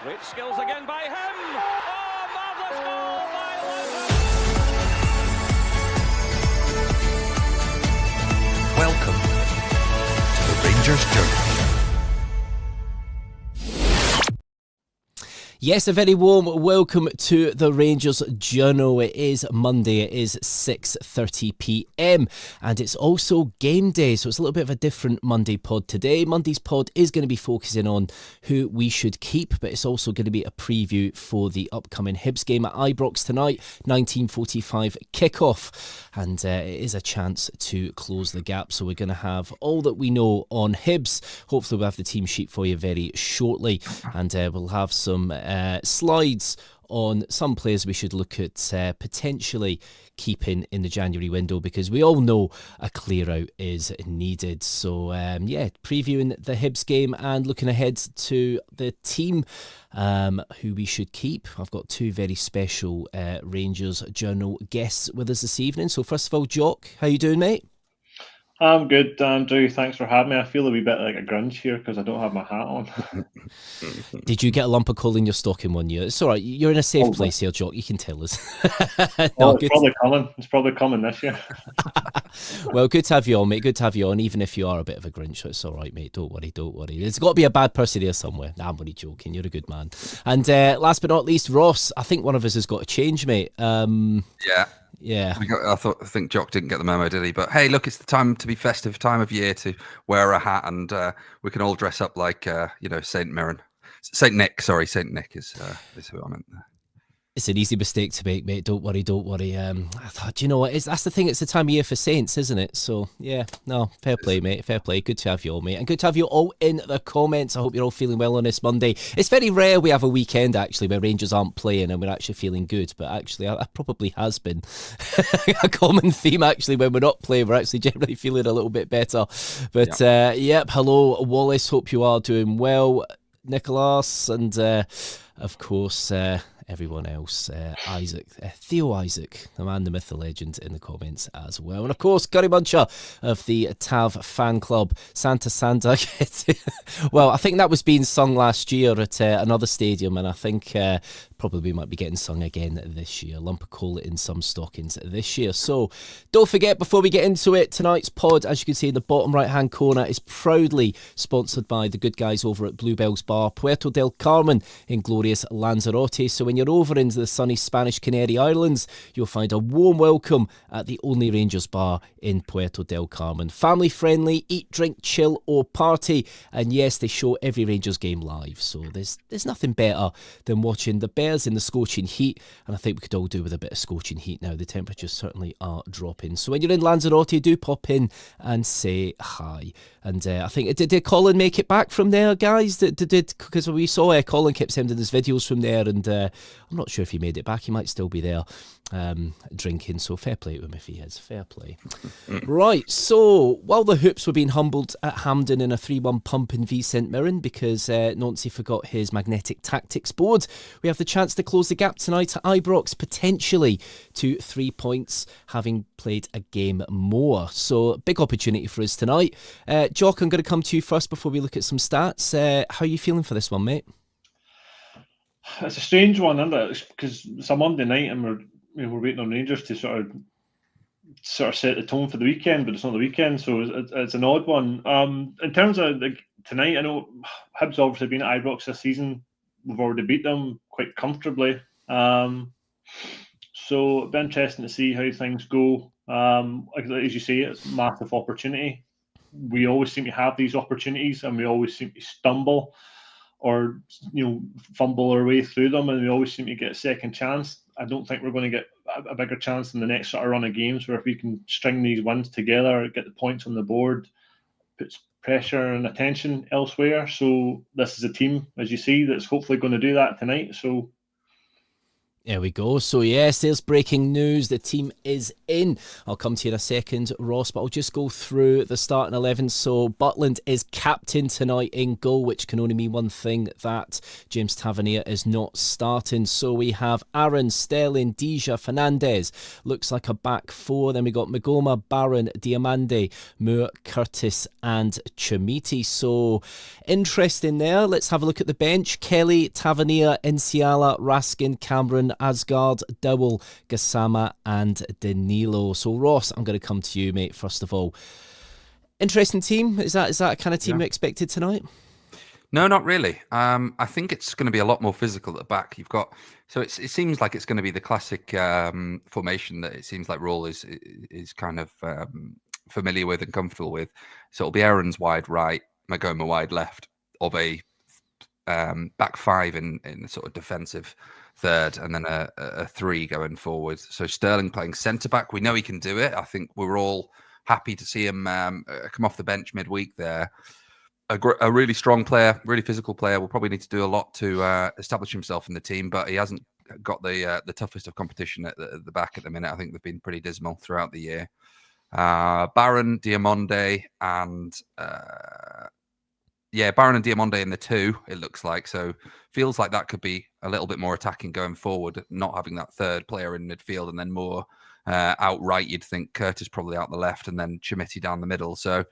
Great skills again by him. Oh, marvellous goal by Lewis. Welcome to the Rangers Journey. Yes, a very warm welcome to the Rangers Journal. It is Monday, it is 6:30pm, and it's also game day, so it's a little bit of a different Monday pod today. Monday's pod is going to be focusing on who we should keep, but it's also going to be a preview for the upcoming Hibs game at Ibrox tonight, 19:45 kickoff, and it is a chance to close the gap, so we're going to have all that we know on Hibs. Hopefully we'll have the team sheet for you very shortly, and we'll have some slides on some players we should look at potentially keeping in the January window, because we all know a clear out is needed. So previewing the Hibs game and looking ahead to the team who we should keep. I've got two very special Rangers Journal guests with us this evening. So first of all, Jock, how you doing, mate? I'm good, Andrew. Thanks for having me. I feel a wee bit like a grunge here because I don't have my hat on. Did you get a lump of coal in your stocking one year? It's all right. You're in a safe place here, Jock. You can tell us. It's probably coming. It's probably coming this year. Well, good to have you on, mate. Good to have you on, even if you are a bit of a grinch. It's all right, mate. Don't worry. There's got to be a bad person here somewhere. Nah, I'm only joking. You're a good man. And last but not least, Ross. I think one of us has got to change, mate. Yeah. I think Jock didn't get the memo, did he? But hey, look, it's the time to be festive, time of year to wear a hat, and we can all dress up like Saint Nick. Sorry, Saint Nick is who I meant there. It's an easy mistake to make, mate. Don't worry. I thought, you know what? That's the thing. It's the time of year for Saints, isn't it? So, yeah. No, fair play, mate. Fair play. Good to have you all, mate. And good to have you all in the comments. I hope you're all feeling well on this Monday. It's very rare we have a weekend, actually, where Rangers aren't playing and we're actually feeling good. But actually, that probably has been a common theme, actually. When we're not playing, we're actually generally feeling a little bit better. But, hello, Wallace. Hope you are doing well. Nicholas, and, of course... everyone else, Theo Isaac, the man, the myth, the legend, in the comments as well. And of course, Gary Muncher of the Tav fan club, Santa Santa. Well, I think that was being sung last year at another stadium, and I think probably might be getting sung again this year. Lump of coal in some stockings this year. So don't forget, before we get into it, tonight's pod, as you can see in the bottom right hand corner, is proudly sponsored by the good guys over at Bluebells Bar, Puerto del Carmen in glorious Lanzarote. So when you're over into the sunny Spanish Canary Islands, you'll find a warm welcome at the only Rangers bar in Puerto del Carmen. Family friendly, eat, drink, chill or party, and yes, they show every Rangers game live, so there's nothing better than watching the Bears in the scorching heat, and I think we could all do with a bit of scorching heat now. The temperatures certainly are dropping, so when you're in Lanzarote, do pop in and say hi. And I think, did Colin make it back from there, guys? Because we saw Colin kept sending us videos from there, and I'm not sure if he made it back. He might still be there drinking, so fair play to him if he is. Fair play. Right, so while the Hoops were being humbled at Hampden in a 3-1 pump in V St Mirren because Nancy forgot his magnetic tactics board, we have the chance to close the gap tonight at Ibrox, potentially to 3 points, having played a game more. So big opportunity for us tonight. Jock, I'm going to come to you first before we look at some stats. How are you feeling for this one, mate? It's a strange one, isn't it? Because it's a Monday night and we're waiting on Rangers to sort of set the tone for the weekend, but it's not the weekend, so it's an odd one. In terms of tonight, I know Hibs obviously been at Ibrox this season. We've already beat them quite comfortably. So it'll be interesting to see how things go. As you say, it's a massive opportunity. We always seem to have these opportunities and we always seem to stumble or fumble our way through them, and we always seem to get a second chance. I don't think we're going to get a bigger chance in the next sort of run of games, where if we can string these wins together, get the points on the board, puts pressure and attention elsewhere. So this is a team, as you see, that's hopefully going to do that tonight. So There we go. So yes, there's breaking news. The team is in. I'll come to you in a second, Ross, but I'll just go through the starting 11. So Butland is captain tonight in goal, which can only mean one thing, that James Tavernier is not starting. So we have Aaron, Sterling, Deja, Fernandez. Looks like a back four. Then we got Magoma, Barron, Diamande, Moore, Curtis and Chimiti. So interesting there. Let's have a look at the bench. Kelly, Tavernier, Enciala, Raskin, Cameron, Asgard, Dowell, Gassama and Danilo. So Ross, I'm going to come to you, mate, first of all. Interesting team. Is that a kind of team you expected tonight? No, not really. I think it's going to be a lot more physical at the back. You've got, so it seems like it's going to be the classic formation that it seems like Rawl is kind of familiar with and comfortable with. So it'll be Aaron's wide right, Magoma wide left, of a back five in a sort of defensive third, and then a three going forward. So Sterling playing centre back. We know he can do it. I think we're all happy to see him come off the bench midweek there. A really strong player, really physical player. Will probably need to do a lot to establish himself in the team, but he hasn't got the toughest of competition at the back at the minute. I think they've been pretty dismal throughout the year. Barron, Diamande, and Barron and Diamande in the two, it looks like. So feels like that could be a little bit more attacking going forward, not having that third player in midfield, and then more outright. You'd think Curtis probably out the left and then Chimiti down the middle. So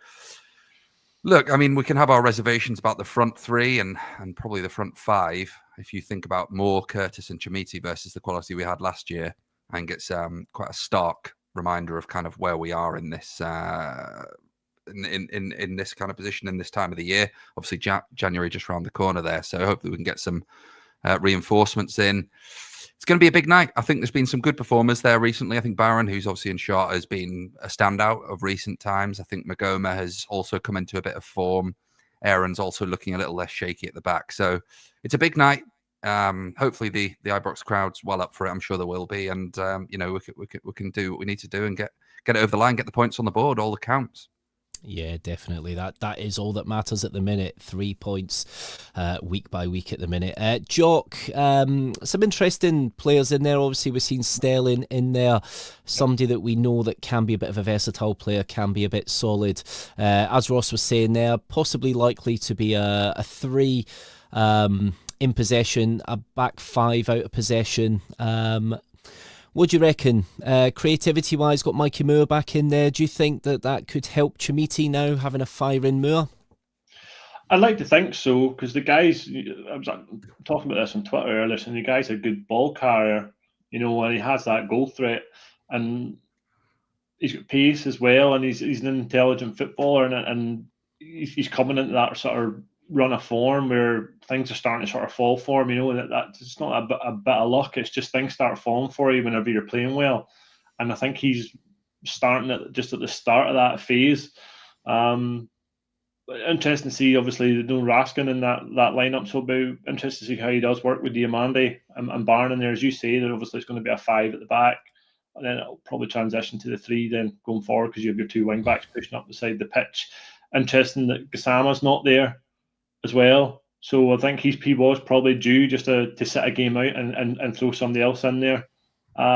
look, I mean, we can have our reservations about the front three and probably the front five. If you think about more Curtis and Chimiti versus the quality we had last year, I think it's quite a stark reminder of kind of where we are in this in this kind of position in this time of the year. Obviously January just around the corner there, so hopefully we can get some reinforcements in. It's going to be a big night. I think there's been some good performers there recently. I think Barron, who's obviously in shot, has been a standout of recent times. I think Magoma has also come into a bit of form. Aaron's also looking a little less shaky at the back, so it's a big night. Hopefully the Ibrox crowd's well up for it. I'm sure there will be, and we can do what we need to do and get it over the line, get the points on the board, all that counts. Yeah, definitely. That is all that matters at the minute. 3 points week by week at the minute. Jock, some interesting players in there. Obviously, we've seen Sterling in there, somebody that we know that can be a bit of a versatile player, can be a bit solid. As Ross was saying there, possibly likely to be a three in possession, a back five out of possession. What do you reckon? Creativity-wise, got Mikey Moore back in there. Do you think that could help Chimiti now, having a fire in Moore? I'd like to think so, because the guys, I was talking about this on Twitter earlier, and the guy's a good ball carrier, and he has that goal threat, and he's got pace as well, and he's an intelligent footballer, and he's coming into that sort of run of form where things are starting to sort of fall for him, and that it's not a bit of luck, it's just things start falling for you whenever you're playing well. And I think he's starting just at the start of that phase. Interesting to see, obviously, no Raskin in that lineup, so it'll be interesting to see how he does work with Diamande and Barron in there. As you say, there obviously is going to be a five at the back, and then it'll probably transition to the three then going forward, because you have your two wing backs pushing up the side of the pitch. Interesting that Gassama's not there as well, so I think he was probably due just to sit a game out and throw somebody else in there,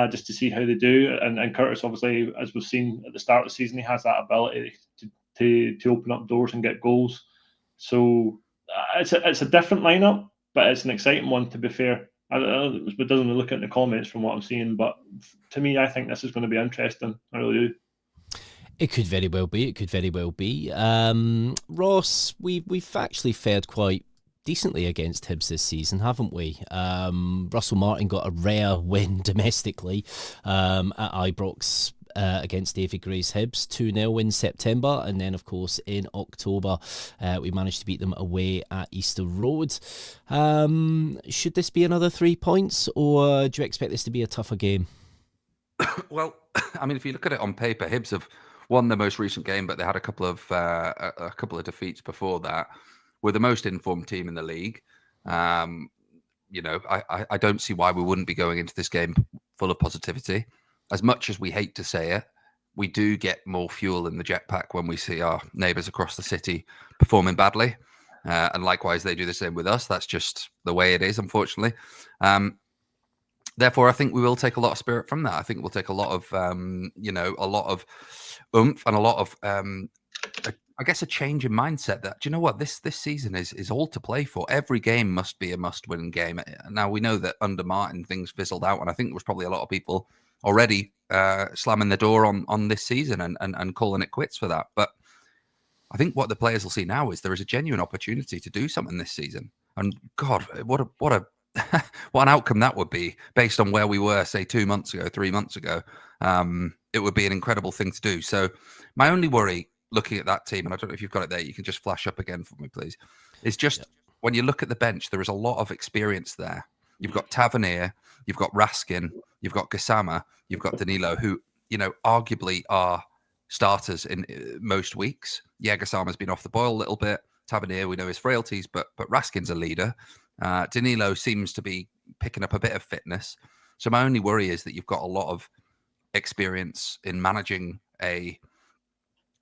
just to see how they do. And Curtis, obviously, as we've seen at the start of the season, he has that ability to open up doors and get goals. So it's a different lineup, but it's an exciting one, to be fair. It doesn't look at the comments from what I'm seeing, but to me, I think this is going to be interesting. I really do. It could very well be. Ross, we've actually fared quite decently against Hibs this season, haven't we? Russell Martin got a rare win domestically at Ibrox against David Gray's Hibs, 2-0 in September, and then of course in October we managed to beat them away at Easter Road. Should this be another 3 points, or do you expect this to be a tougher game? Well, I mean, if you look at it on paper, Hibs have won the most recent game, but they had a couple of defeats before that. We're the most informed team in the league. I don't see why we wouldn't be going into this game full of positivity. As much as we hate to say it, we do get more fuel in the jetpack when we see our neighbours across the city performing badly. And likewise, they do the same with us. That's just the way it is, unfortunately. therefore, I think we will take a lot of spirit from that. I think we'll take a lot of, a lot of oomph and a lot of, I guess, a change in mindset. That, do you know what, this season is all to play for. Every game must be a must-win game. Now we know that under Martin things fizzled out, and I think there was probably a lot of people already slamming the door on this season and calling it quits for that. But I think what the players will see now is there is a genuine opportunity to do something this season. And God, what a what an outcome that would be based on where we were, say, 2 months ago, 3 months ago. It would be an incredible thing to do. So my only worry looking at that team, and I don't know if you've got it there, you can just flash up again for me, please, is just when you look at the bench, there is a lot of experience there. You've got Tavernier, you've got Raskin, you've got Gassama, you've got Danilo, who, arguably are starters in most weeks. Yeah, Gassama's been off the boil a little bit. Tavernier, we know his frailties, but Raskin's a leader. Danilo seems to be picking up a bit of fitness. So my only worry is that you've got a lot of experience in managing a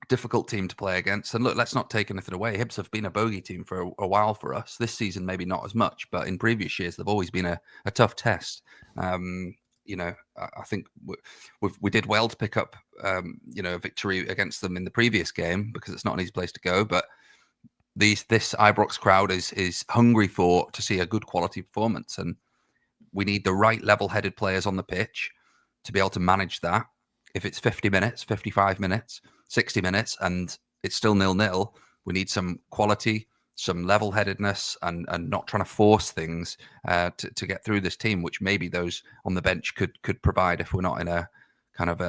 difficult team to play against. And look, let's not take anything away. Hibs have been a bogey team for a while for us. This season, maybe not as much, but in previous years, they've always been a tough test. I think we did well to pick up, a victory against them in the previous game because it's not an easy place to go. But this Ibrox crowd is hungry to see a good quality performance, and we need the right level-headed players on the pitch to be able to manage that. If it's 50 minutes, 55 minutes, 60 minutes, and it's still 0-0, we need some quality, some level-headedness, and not trying to force things to get through this team, which maybe those on the bench could provide if we're not in a kind of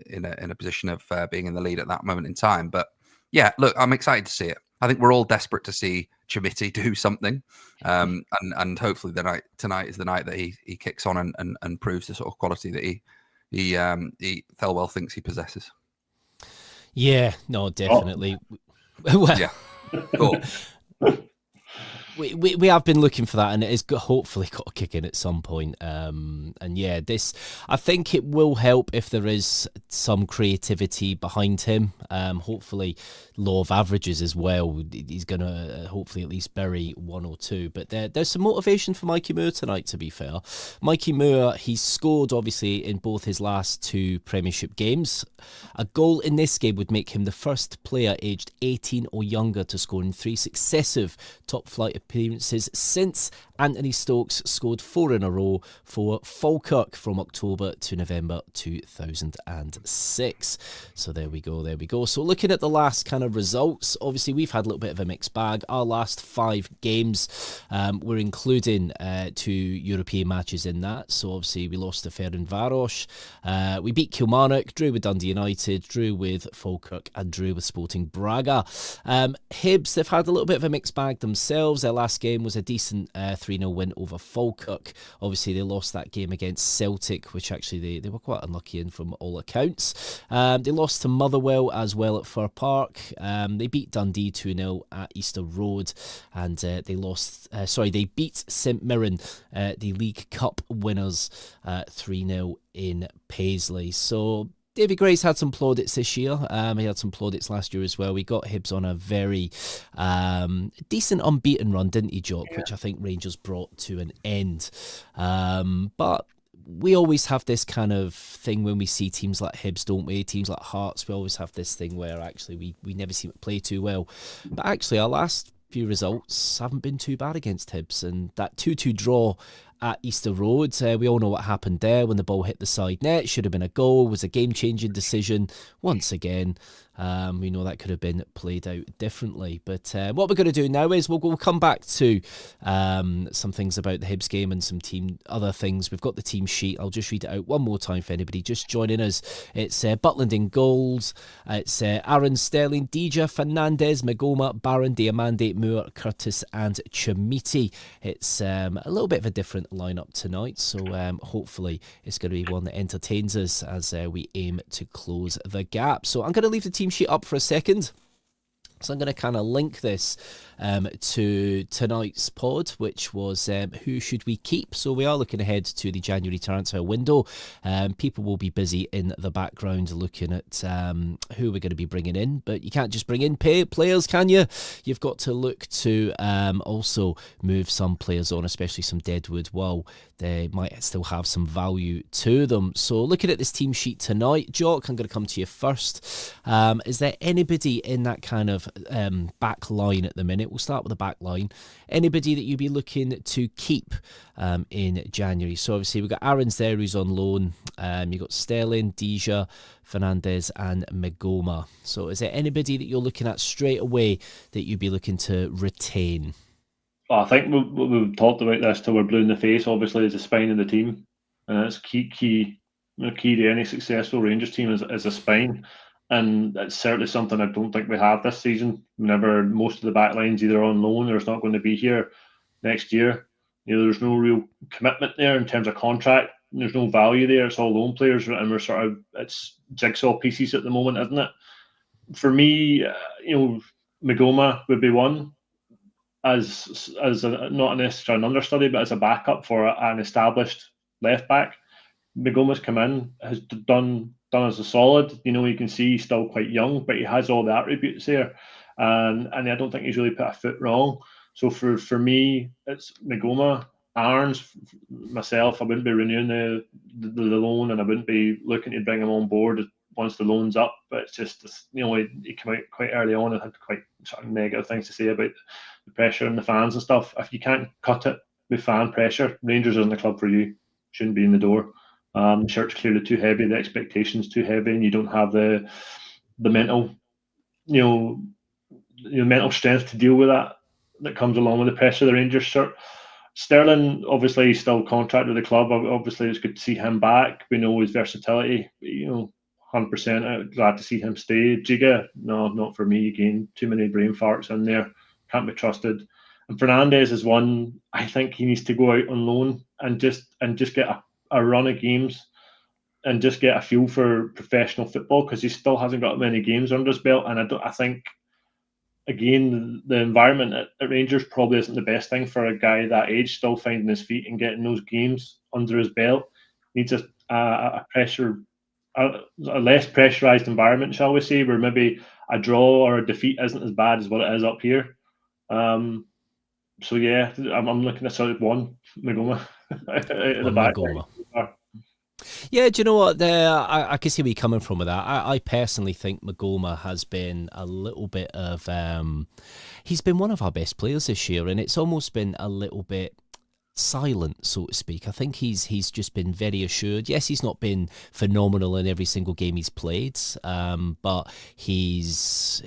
in a position of being in the lead at that moment in time. But yeah, look, I'm excited to see it. I think we're all desperate to see Chimiti do something, and hopefully tonight is the night that he kicks on and proves the sort of quality that he Thelwell thinks he possesses. Yeah, no, definitely. Well, yeah, cool. We have been looking for that, and it has hopefully got a kick in at some point. And yeah, I think it will help if there is some creativity behind him. Hopefully, law of averages as well. He's going to hopefully at least bury one or two. But there's some motivation for Mikey Moore tonight, to be fair. Mikey Moore, he's scored obviously in both his last two Premiership games. A goal in this game would make him the first player aged 18 or younger to score in 3 successive top-flight appearances since Anthony Stokes scored 4 in a row for Falkirk from October to November 2006. So there we go. So looking at the last kind of results, obviously we've had a little bit of a mixed bag. Our last 5 games, we're including 2 European matches in that. So obviously we lost to Ferencváros, we beat Kilmarnock, drew with Dundee United, drew with Falkirk, and drew with Sporting Braga. Hibs, they've had a little bit of a mixed bag themselves. Their last game was a decent 3-0 win over Falkirk. Obviously, they lost that game against Celtic, which actually they were quite unlucky in from all accounts. They lost to Motherwell as well at Fir Park. They beat Dundee 2-0 at Easter Road, and they beat St Mirren, the League Cup winners, 3-0 in Paisley. So David Gray's had some plaudits this year. He had some plaudits last year as well. We got Hibs on a very decent unbeaten run, didn't he, Jock? Yeah. Which I think Rangers brought to an end. But we always have this kind of thing when we see teams like Hibs, don't we? Teams like Hearts, we always have this thing where actually we never seem to play too well. But actually our last few results haven't been too bad against Hibs, and that 2-2 draw at Easter Road, we all know what happened there when the ball hit the side net. Should have been a goal, was a game-changing decision once again. We know that could have been played out differently. But what we're going to do now is we'll come back to some things about the Hibs game and some other things. We've got the team sheet. I'll just read it out one more time for anybody just joining us. It's Butland in goals. It's Aaron, Sterling, Dija, Fernandez, Magoma, Barron, Diamande, Moore, Curtis and Chimiti. It's a little bit of a different lineup tonight, so hopefully it's going to be one that entertains us as we aim to close the gap. So I'm going to leave the team sheet up for a second. So I'm going to kind of link this to tonight's pod, which was who should we keep? So we are looking ahead to the January transfer window. People will be busy in the background looking at who we're going to be bringing in. But you can't just bring in players, can you? You've got to look to also move some players on, especially some deadwood. Well, they might still have some value to them. So looking at this team sheet tonight, Jock, I'm going to come to you first. Is there anybody in that kind of back line at the minute? We'll start with the back line. Anybody that you'd be looking to keep in January? So obviously we've got Aarons there who's on loan. You've got Sterling, Deja, Fernandez and Magoma. So is there anybody that you're looking at straight away that you'd be looking to retain? Well, I think we've talked about this till we're blue in the face. Obviously, is the spine of the team, and it's key to any successful Rangers team is a spine, and it's certainly something I don't think we have this season. Whenever most of the back line's either on loan or it's not going to be here next year, there's no real commitment there in terms of contract. There's no value there. It's all loan players, and we're sort of it's jigsaw pieces at the moment, isn't it? For me, Magoma would be one. As not necessarily an understudy, but as a backup for an established left back. Magoma's come in, has done us a solid. You can see he's still quite young, but he has all the attributes there, and I don't think he's really put a foot wrong. So for me, it's Magoma, Aarons, myself. I wouldn't be renewing the loan, and I wouldn't be looking to bring him on board once the loan's up. But it's just he came out quite early on and had quite sort of negative things to say about the pressure and the fans and stuff. If you can't cut it with fan pressure, Rangers isn't the club for you. Shouldn't be in the door. The shirt's clearly too heavy, the expectations too heavy, and you don't have the mental, mental strength to deal with that comes along with the pressure of the Rangers shirt. Sterling, obviously, he's still contracted with the club. Obviously, it's good to see him back. We know his versatility. 100%. Glad to see him stay. Giga, no, not for me. Again, too many brain farts in there. Can't be trusted. And Fernandez is one. I think he needs to go out on loan and just get a run of games and just get a feel for professional football, because he still hasn't got many games under his belt. And I think, again, the environment at Rangers probably isn't the best thing for a guy that age, still finding his feet and getting those games under his belt. Needs a less pressurised environment, shall we say, where maybe a draw or a defeat isn't as bad as what it is up here. So yeah, I'm looking at sort of one Magoma in the back. Yeah, do you know what? I can see where you're coming from with that. I personally think Magoma has been a little bit of he's been one of our best players this year, and it's almost been a little bit silent, so to speak. I think he's just been very assured. Yes, he's not been phenomenal in every single game he's played, but he's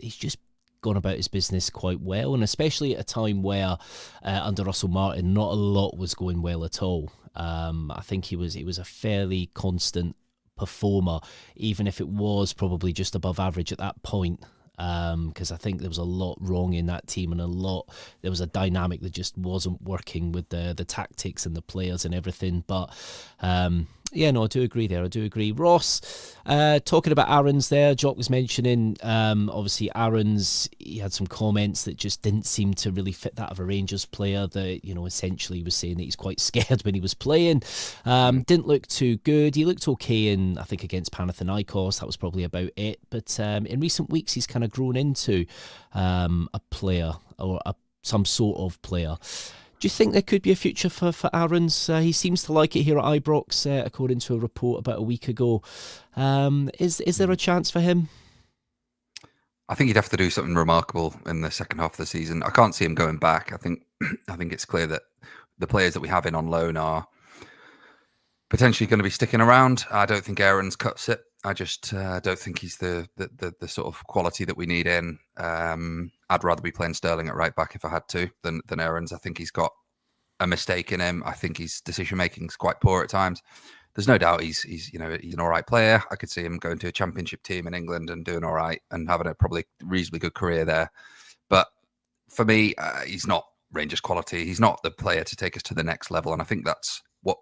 just gone about his business quite well, and especially at a time where under Russell Martin not a lot was going well at all. I think he was a fairly constant performer, even if it was probably just above average at that point. Because I think there was a lot wrong in that team, and there was a dynamic that just wasn't working with the tactics and the players and everything. But yeah, no, I do agree there. I do agree. Ross, talking about Aarons there, Jock was mentioning, obviously Aarons, he had some comments that just didn't seem to really fit that of a Rangers player, that, essentially was saying that he's quite scared when he was playing. Didn't look too good. He looked okay in, I think, against Panathinaikos. That was probably about it. But in recent weeks, he's kind of grown into a player, or some sort of player. Do you think there could be a future for Aarons? He seems to like it here at Ibrox, according to a report about a week ago. Is there a chance for him? I think he'd have to do something remarkable in the second half of the season. I can't see him going back. I think it's clear that the players that we have in on loan are potentially going to be sticking around. I don't think Aarons cuts it. I just don't think he's the sort of quality that we need in. I'd rather be playing Sterling at right back if I had to than Aarons. I think he's got a mistake in him. I think his decision making is quite poor at times. There's no doubt he's an all right player. I could see him going to a championship team in England and doing all right and having a probably reasonably good career there. But for me, he's not Rangers quality. He's not the player to take us to the next level. And I think that's what,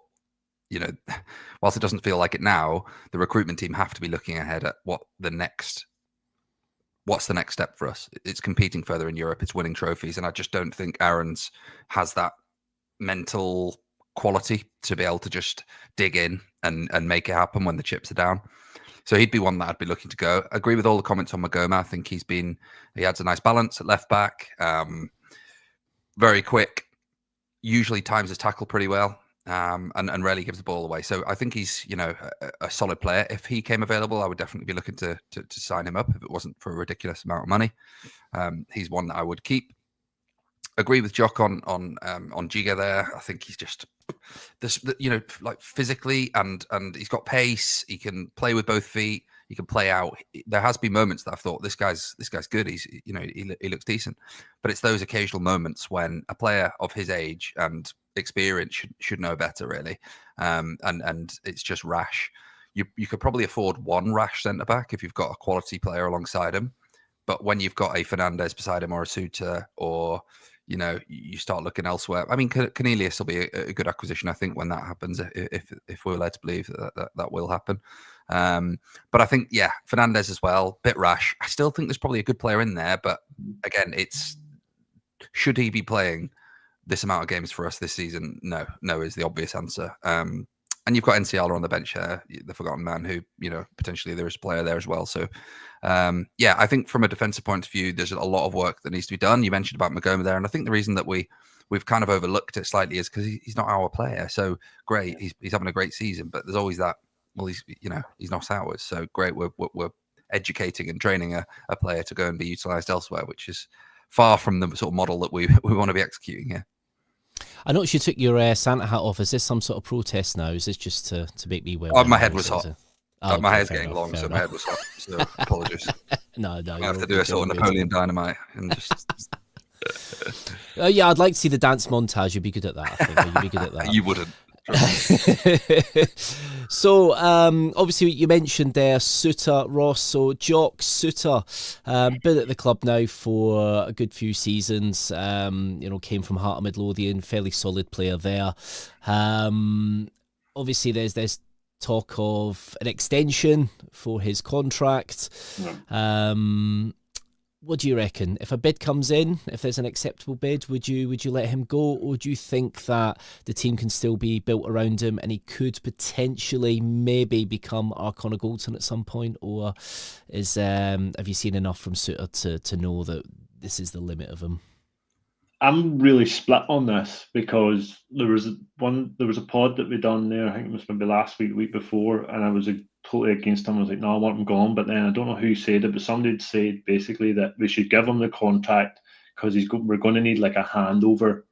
whilst it doesn't feel like it now, the recruitment team have to be looking ahead at what the next what's the next step for us? It's competing further in Europe. It's winning trophies, and I just don't think Aaron's has that mental quality to be able to just dig in and make it happen when the chips are down. So he'd be one that I'd be looking to go. I agree with all the comments on Magoma. I think he adds a nice balance at left back. Very quick, usually times his tackle pretty well, and rarely gives the ball away. So I think he's, a solid player. If he came available, I would definitely be looking to sign him up if it wasn't for a ridiculous amount of money. He's one that I would keep. Agree with Jock on Giga there. I think he's just this, like physically and he's got pace. He can play with both feet. He can play out. There has been moments that I've thought this guy's good. He's he looks decent, but it's those occasional moments when a player of his age and experience should know better, really, and it's just rash. You could probably afford one rash centre back if you've got a quality player alongside him, but when you've got a Fernandes beside him or a Suter or you start looking elsewhere. I mean, Cornelius will be a good acquisition, I think, when that happens, if we're led to believe that will happen. But I think, Fernandes as well, bit rash. I still think there's probably a good player in there, but again, should he be playing this amount of games for us this season? No is the obvious answer. And you've got Nsiala on the bench here, the forgotten man, who, potentially there is a player there as well. So, I think from a defensive point of view, there's a lot of work that needs to be done. You mentioned about Magoma there, and I think the reason that we've kind of overlooked it slightly is because he's not our player. So great, he's having a great season, but there's always that. Well, he's not ours. So great, we're educating and training a player to go and be utilised elsewhere, which is far from the sort of model that we want to be executing here. I noticed you took your Santa hat off. Is this some sort of protest now? Is this just to make me well? Oh, my head was hot. My head's getting enough, long, so my head was hot. So apologies. No. I have to do a sort of Napoleon Dynamite and just. I'd like to see the dance montage. You'd be good at that. I think you'd be good at that. You wouldn't. So obviously you mentioned there Suter, Ross. So Jock Suter, been at the club now for a good few seasons. Came from Heart of Midlothian, fairly solid player there. Obviously there's talk of an extension for his contract. What do you reckon? If a bid comes in, if there's an acceptable bid, would you let him go, or do you think that the team can still be built around him and he could potentially maybe become our Connor Goldson at some point, or have you seen enough from Suter to know that this is the limit of him? I'm really split on this because there was a pod that we done there. I think it was maybe last week, the week before, and I was totally against him. I was like, no, I want him gone. But then I don't know who said it, but somebody had said basically that we should give him the contract because we're going to need like a handover.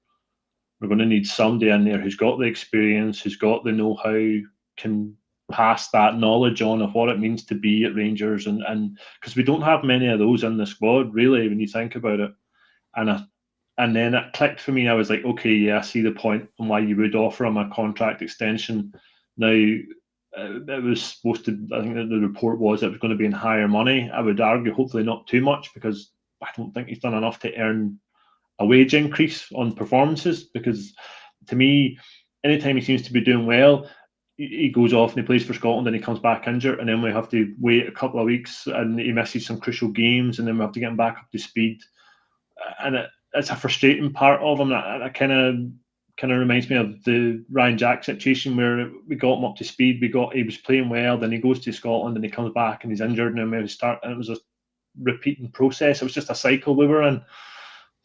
We're going to need somebody in there who's got the experience, who's got the know-how, can pass that knowledge on of what it means to be at Rangers, and because we don't have many of those in the squad, really, when you think about it. And then it clicked for me. I was like, okay, yeah, I see the point and why you would offer him a contract extension. Now, it was supposed to, I think that the report was it was going to be in higher money. I would argue, hopefully not too much, because I don't think he's done enough to earn a wage increase on performances. Because to me, anytime he seems to be doing well, he goes off and he plays for Scotland and he comes back injured, and then we have to wait a couple of weeks and he misses some crucial games, and then we have to get him back up to speed. And it's a frustrating part of him. That kind of reminds me of the Ryan Jack situation where we got him up to speed. He was playing well, then he goes to Scotland and he comes back and he's injured, and then we start, and it was a repeating process. It was just a cycle we were in.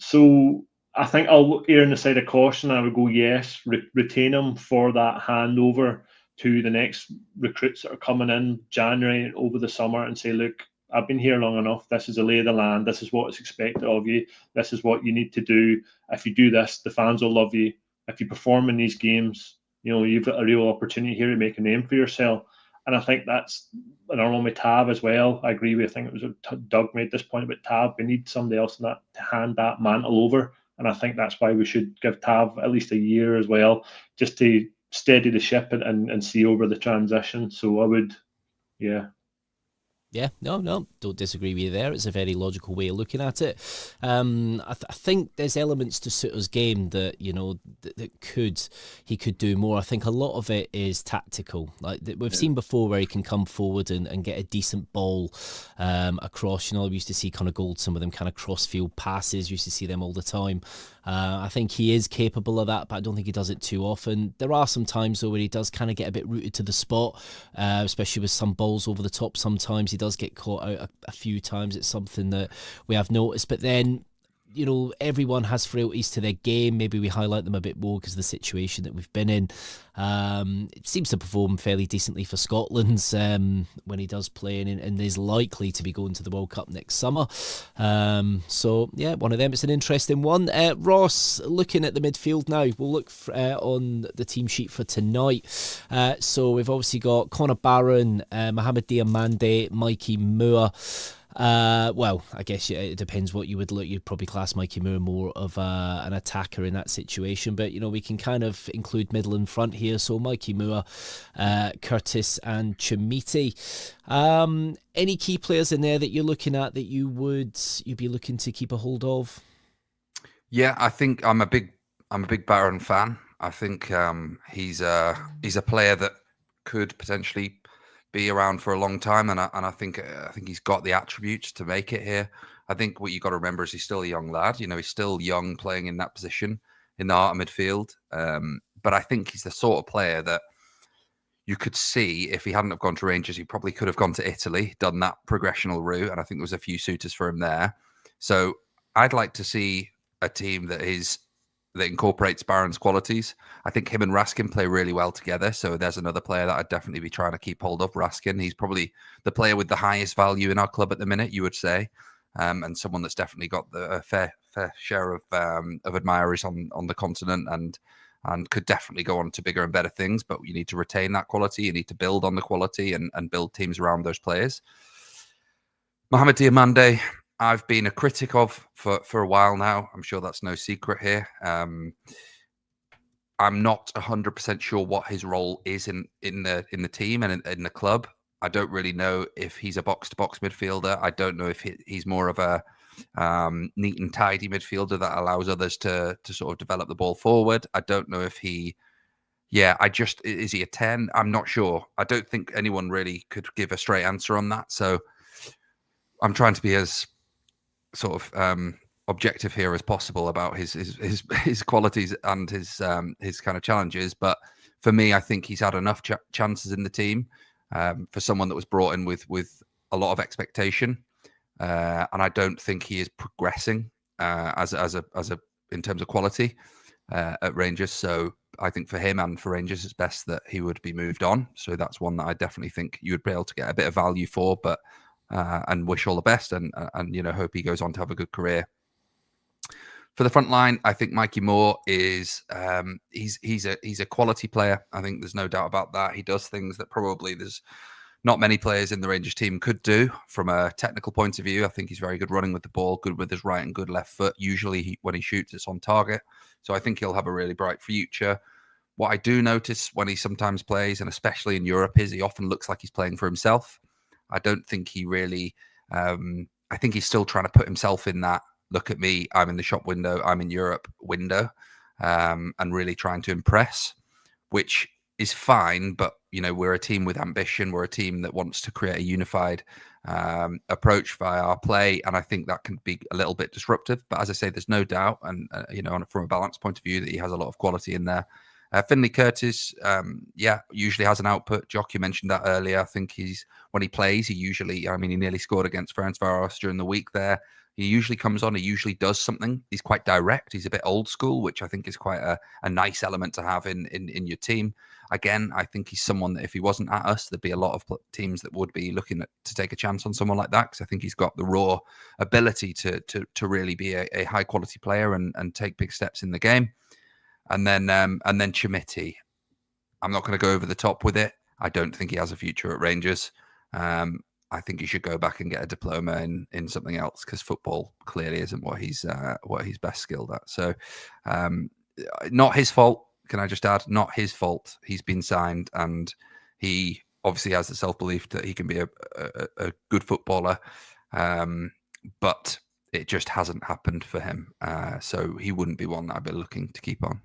So I think I'll err on the side of caution. I would go yes, retain him for that handover to the next recruits that are coming in January over the summer, and say, look, I've been here long enough. This is the lay of the land. This is what is expected of you. This is what you need to do. If you do this, the fans will love you. If you perform in these games, you've got a real opportunity here to make a name for yourself. And I think that's another one with Tav as well. I agree with, I think it was Doug made this point about Tav. We need somebody else in that to hand that mantle over. And I think that's why we should give Tav at least a year as well, just to steady the ship and see over the transition. So I would, yeah. Yeah, no, don't disagree with you there. It's a very logical way of looking at it. I think there's elements to Sutter's game that he could do more. I think a lot of it is tactical. Like we've seen before, where he can come forward and get a decent ball across. We used to see kind of Gold, some of them kind of cross-field passes. Used to see them all the time. I think he is capable of that, but I don't think he does it too often. There are some times though where he does kind of get a bit rooted to the spot, especially with some balls over the top. Sometimes he does get caught out a few times. It's something that we have noticed, but then everyone has frailties to their game. Maybe we highlight them a bit more because of the situation that we've been in. It seems to perform fairly decently for Scotland when he does play, and is likely to be going to the World Cup next summer. So yeah, one of them. It's an interesting one. Ross, looking at the midfield now, we'll look on the team sheet for tonight. So we've obviously got Conor Barron, Mohamed Diamande, Mikey Moore. Well, I guess it depends what you would look. You'd probably class Mikey Moore more of an attacker in that situation, but we can kind of include middle and front here. So Mikey Moore, Curtis, and Chimiti. Any key players in there that you're looking at that you'd be looking to keep a hold of? Yeah, I think I'm a big Barron fan. I think he's a player that could potentially be around for a long time, and I think he's got the attributes to make it here. I think what you got to remember is he's still a young lad. He's still young, playing in that position in the heart of midfield. But I think he's the sort of player that you could see if he hadn't have gone to Rangers, he probably could have gone to Italy, done that progressional route, and I think there was a few suitors for him there. So I'd like to see a team that incorporates Barron's qualities. I think him and Raskin play really well together. So there's another player that I'd definitely be trying to keep hold of, Raskin. He's probably the player with the highest value in our club at the minute, you would say. And someone that's definitely got a fair share of admirers on the continent and could definitely go on to bigger and better things. But you need to retain that quality. You need to build on the quality and build teams around those players. Mohamed Diamande, I've been a critic of for a while now. I'm sure that's no secret here. I'm not 100% sure what his role is in the team and in the club. I don't really know if he's a box-to-box midfielder. I don't know if he's more of a neat and tidy midfielder that allows others to sort of develop the ball forward. I don't know if is he a 10? I'm not sure. I don't think anyone really could give a straight answer on that. So I'm trying to be as sort of objective here as possible about his qualities and his kind of challenges. But for me, I think he's had enough chances in the team for someone that was brought in with a lot of expectation, and I don't think he is progressing as a in terms of quality at Rangers. So I think for him and for Rangers, it's best that he would be moved on. So that's one that I definitely think you would be able to get a bit of value for, but and wish all the best and hope he goes on to have a good career. For the front line, I think Mikey Moore is he's a quality player. I think there's no doubt about that. He does things that probably there's not many players in the Rangers team could do from a technical point of view. I think he's very good running with the ball, good with his right and good left foot. Usually when he shoots, it's on target. So I think he'll have a really bright future. What I do notice when he sometimes plays, and especially in Europe, is he often looks like he's playing for himself. I don't think he really, I think he's still trying to put himself in that, look at me, I'm in the shop window, I'm in Europe window, and really trying to impress, which is fine. But, we're a team with ambition. We're a team that wants to create a unified approach via our play. And I think that can be a little bit disruptive. But as I say, there's no doubt. And, from a balance point of view, that he has a lot of quality in there. Finlay Curtis, usually has an output. Jock, you mentioned that earlier. I think when he plays, he nearly scored against Ferencváros during the week there. He usually comes on, he usually does something. He's quite direct. He's a bit old school, which I think is quite a nice element to have in your team. Again, I think he's someone that if he wasn't at us, there'd be a lot of teams that would be looking to take a chance on someone like that, because I think he's got the raw ability to really be a high quality player and take big steps in the game. And then Chimiti, I'm not going to go over the top with it. I don't think he has a future at Rangers. I think he should go back and get a diploma in something else, because football clearly isn't what he's best skilled at. So, not his fault. Can I just add? Not his fault. He's been signed, and he obviously has the self-belief that he can be a good footballer, but it just hasn't happened for him. So he wouldn't be one that I'd be looking to keep on.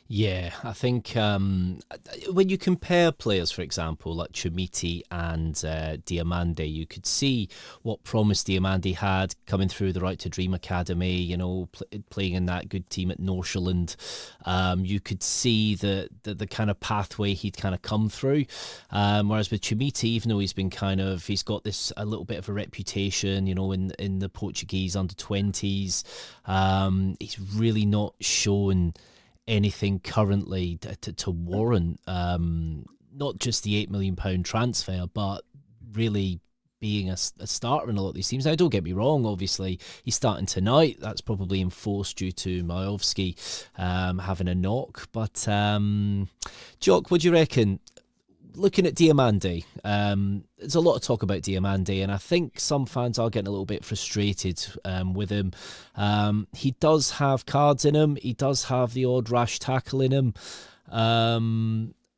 Yeah, I think when you compare players, for example, like Chumiti and Diamande, you could see what promise Diamande had coming through the Right to Dream Academy, you know, playing in that good team at Northumberland. You could see the kind of pathway he'd kind of come through. Whereas with Chumiti, even though he's got this a little bit of a reputation, you know, in the Portuguese under-20s, he's really not shown anything currently to warrant not just the £8 million transfer, but really being a starter in a lot of these teams. Now, don't get me wrong, obviously he's starting tonight. That's probably enforced due to Majowski having a knock. But Jock, what do you reckon? Looking at Diamande, there's a lot of talk about Diamande, and I think some fans are getting a little bit frustrated with him. He does have cards in him. He does have the odd rash tackle in him.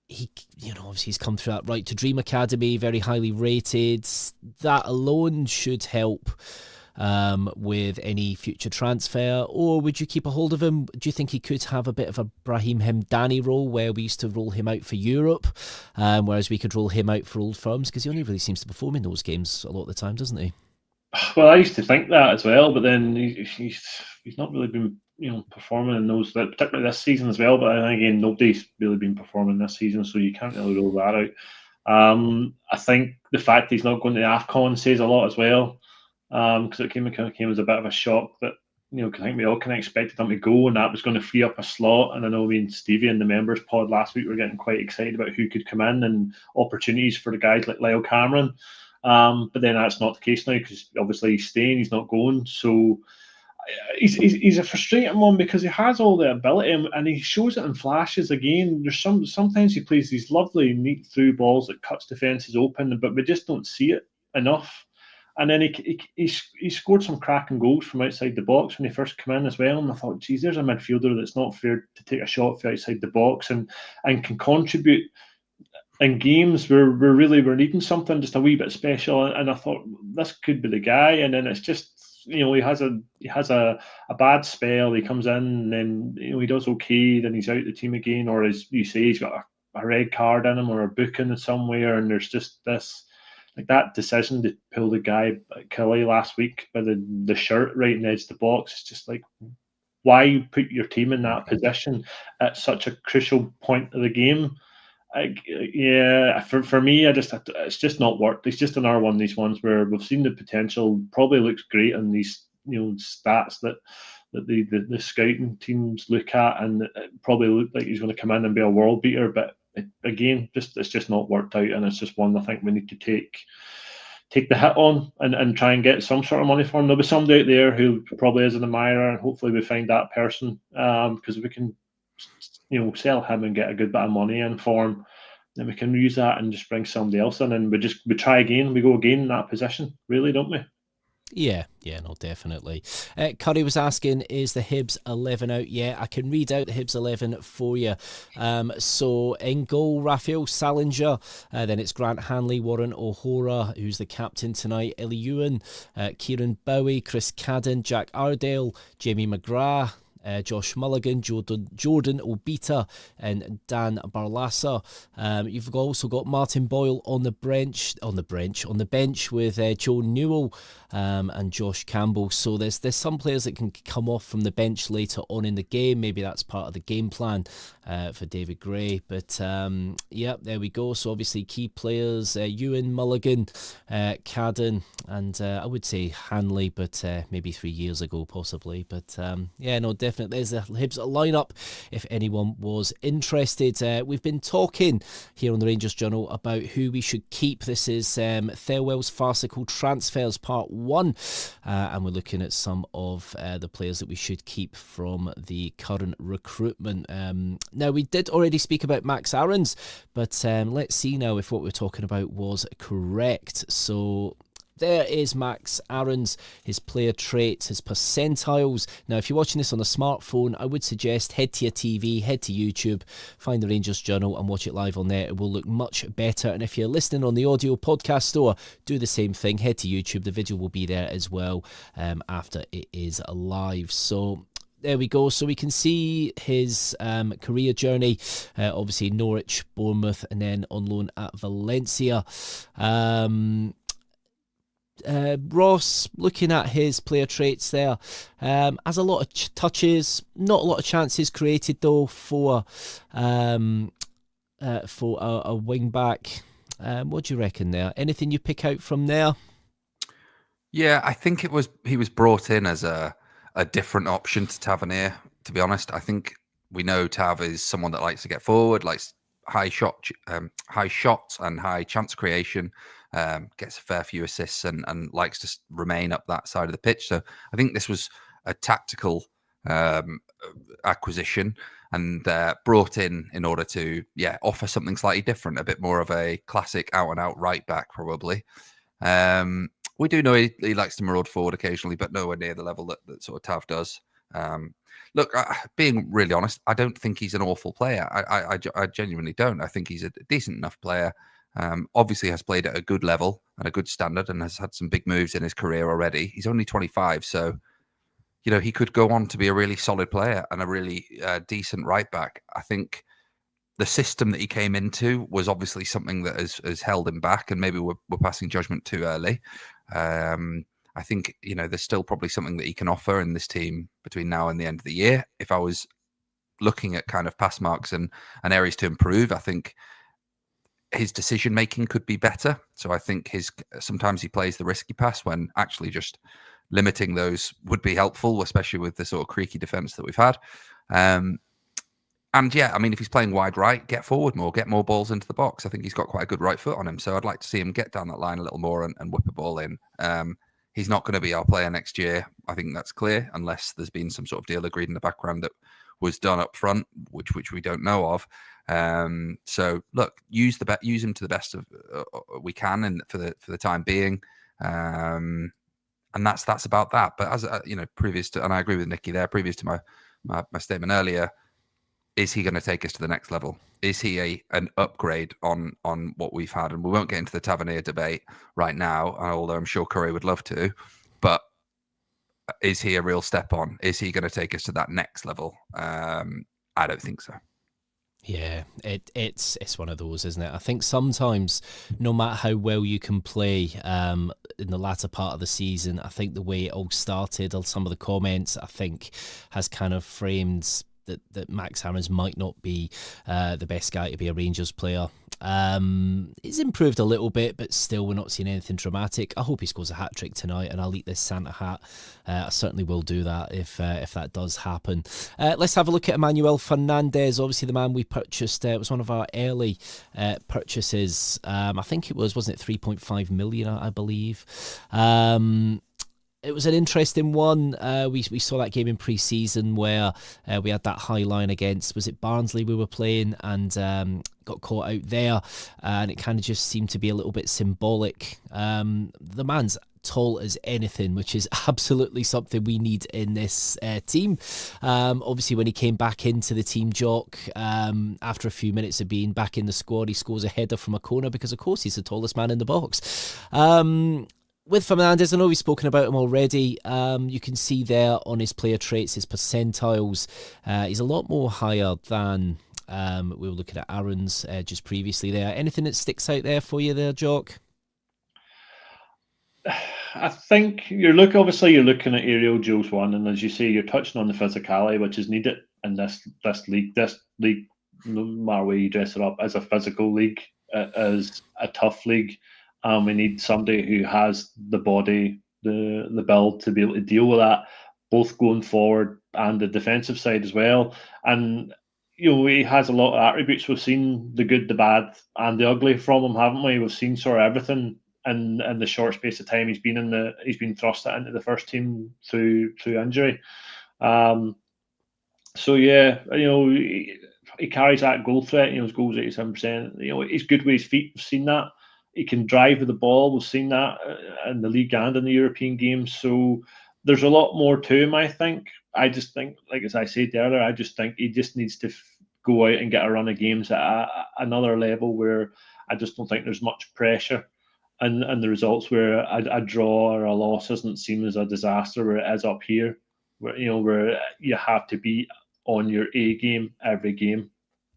He, you know, obviously he's come through that Right to Dream Academy, very highly rated. That alone should help with any future transfer. Or would you keep a hold of him? Do you think he could have a bit of a Brahim Hemdani role, where we used to roll him out for Europe, whereas we could roll him out for Old Firms? Because he only really seems to perform in those games a lot of the time, doesn't he? Well, I used to think that as well, but then he's not really been, you know, performing in those, particularly this season as well. But again, nobody's really been performing this season, so you can't really rule that out. I think the fact he's not going to the AFCON says a lot as well. Because it came as a bit of a shock that, you know, I think we all kind of expected him to go, and that was going to free up a slot. And I know me and Stevie in the members pod last week were getting quite excited about who could come in and opportunities for the guys like Lyle Cameron. But then that's not the case now, because obviously he's staying, he's not going. So he's a frustrating one, because he has all the ability and he shows it in flashes. Again, there's sometimes he plays these lovely neat through balls that cuts defences open, but we just don't see it enough. And then he scored some cracking goals from outside the box when he first came in as well. And I thought, geez, there's a midfielder that's not fair to take a shot from outside the box and can contribute in games where we're needing something just a wee bit special. And I thought, this could be the guy. And then it's just, you know, he has a bad spell. He comes in and then, you know, he does okay. Then he's out the team again, or as you say, he's got a red card in him or a booking somewhere. And there's just this. Like that decision to pull the guy Kelly last week by the shirt right in the edge of the box, it's just like, why put your team in that position at such a crucial point of the game? For me, it's just not worked. It's just another one of these ones where we've seen the potential, probably looks great in these, you know, stats that the scouting teams look at, and it probably looked like he's going to come in and be a world beater, but it's just not worked out, and it's just one I think we need to take the hit on and try and get some sort of money for him. There'll be somebody out there who probably is an admirer, and hopefully we find that person, because we can, you know, sell him and get a good bit of money in for him, then we can use that and just bring somebody else in, and we try again, we go again in that position, really, don't we? Yeah, no, definitely. Curry was asking, is the Hibs 11 out yet? I can read out the Hibs 11 for you. So in goal, Raphael Salinger. Then it's Grant Hanley, Warren O'Hora, who's the captain tonight. Ellie Ewan, Kieran Bowie, Chris Cadden, Jack Ardale, Jamie McGrath, Josh Mulligan, Jordan Obita, and Dan Barlasa. You've also got Martin Boyle on the bench with Joe Newell and Josh Campbell. So there's some players that can come off from the bench later on in the game. Maybe that's part of the game plan for David Gray. But there we go. So obviously key players: Ewan, Mulligan, Cadden, and I would say Hanley, but maybe 3 years ago possibly. But definitely there's the Hibs lineup if anyone was interested. We've been talking here on the Rangers Journal about who we should keep. This is Thelwell's Farcical Transfers Part 1, and we're looking at some of the players that we should keep from the current recruitment. Now, we did already speak about Max Aarons, but let's see now if what we're talking about was correct. So there is Max Aarons, his player traits, his percentiles. Now, if you're watching this on a smartphone, I would suggest head to your TV, head to YouTube, find the Rangers Journal and watch it live on there. It will look much better. And if you're listening on the audio podcast store, do the same thing. Head to YouTube. The video will be there as well after it is live. So there we go. So we can see his career journey. Obviously Norwich, Bournemouth, and then on loan at Valencia. Ross, looking at his player traits there, has a lot of touches, not a lot of chances created though for a wing back. What do you reckon there? Anything you pick out from there? Yeah, I think he was brought in as a different option to Tavernier, to be honest. I think we know Tav is someone that likes to get forward, likes high shots and high chance creation, gets a fair few assists and likes to remain up that side of the pitch. So I think this was a tactical acquisition and brought in order to offer something slightly different, a bit more of a classic out and out right back probably. We do know he likes to maraud forward occasionally, but nowhere near the level that sort of Tav does. Look, being really honest, I don't think he's an awful player. I genuinely don't. I think he's a decent enough player. Obviously has played at a good level and a good standard and has had some big moves in his career already. He's only 25, so he could go on to be a really solid player and a really decent right back. I think the system that he came into was obviously something that has held him back, and maybe we're passing judgment too early. I think, there's still probably something that he can offer in this team between now and the end of the year. If I was looking at kind of pass marks and areas to improve, I think his decision making could be better. So I think sometimes he plays the risky pass when actually just limiting those would be helpful, especially with the sort of creaky defense that we've had. And yeah, I mean, if he's playing wide right, get forward more, get more balls into the box. I think he's got quite a good right foot on him. So I'd like to see him get down that line a little more and whip a ball in. He's not going to be our player next year. I think that's clear, unless there's been some sort of deal agreed in the background that was done up front, which we don't know of. So look, use him to the best of we can, and for the time being. And that's about that. But as previous to, and I agree with Nicky there, previous to my statement earlier, is he going to take us to the next level? Is he an upgrade on what we've had? And we won't get into the Tavernier debate right now, although I'm sure Curry would love to. But is he a real step on? Is he going to take us to that next level? I don't think so. Yeah, it's one of those, isn't it? I think sometimes, no matter how well you can play in the latter part of the season, I think the way it all started, some of the comments, I think, has kind of framed that Max Aarons might not be the best guy to be a Rangers player. He's improved a little bit, but still we're not seeing anything dramatic. I hope he scores a hat-trick tonight and I'll eat this Santa hat. I certainly will do that if that does happen. Let's have a look at Emmanuel Fernandez, obviously the man we purchased. It was one of our early purchases. I think wasn't it 3.5 million, I believe. It was an interesting one. We saw that game in pre-season where we had that high line against, was it Barnsley we were playing, and got caught out there, and it kind of just seemed to be a little bit symbolic. The man's tall as anything, which is absolutely something we need in this team. Obviously, when he came back into the team, Jock, after a few minutes of being back in the squad, he scores a header from a corner because, of course, he's the tallest man in the box. With Fernandez, I know we've spoken about him already. You can see there on his player traits, his percentiles. He's a lot more higher than we were looking at Aarons just previously there. Anything that sticks out there for you there, Jock? I think you're looking at Ariel Jules 1, and as you say, you're touching on the physicality which is needed in this league. This league, no matter way you dress it up, is a physical league, is a tough league. We need somebody who has the body, the build to be able to deal with that, both going forward and the defensive side as well. And he has a lot of attributes. We've seen the good, the bad, and the ugly from him, haven't we? We've seen sort of everything in the short space of time he's been thrust into the first team through injury. So yeah, he carries that goal threat. His goals 87%. He's good with his feet. We've seen that. He can drive with the ball. We've seen that in the league and in the European games. So there's a lot more to him, I think. I just think, like as I said earlier, I just think he just needs to go out and get a run of games at another level where I just don't think there's much pressure. And the results where a draw or a loss doesn't seem as a disaster where it is up here, where you have to be on your A game every game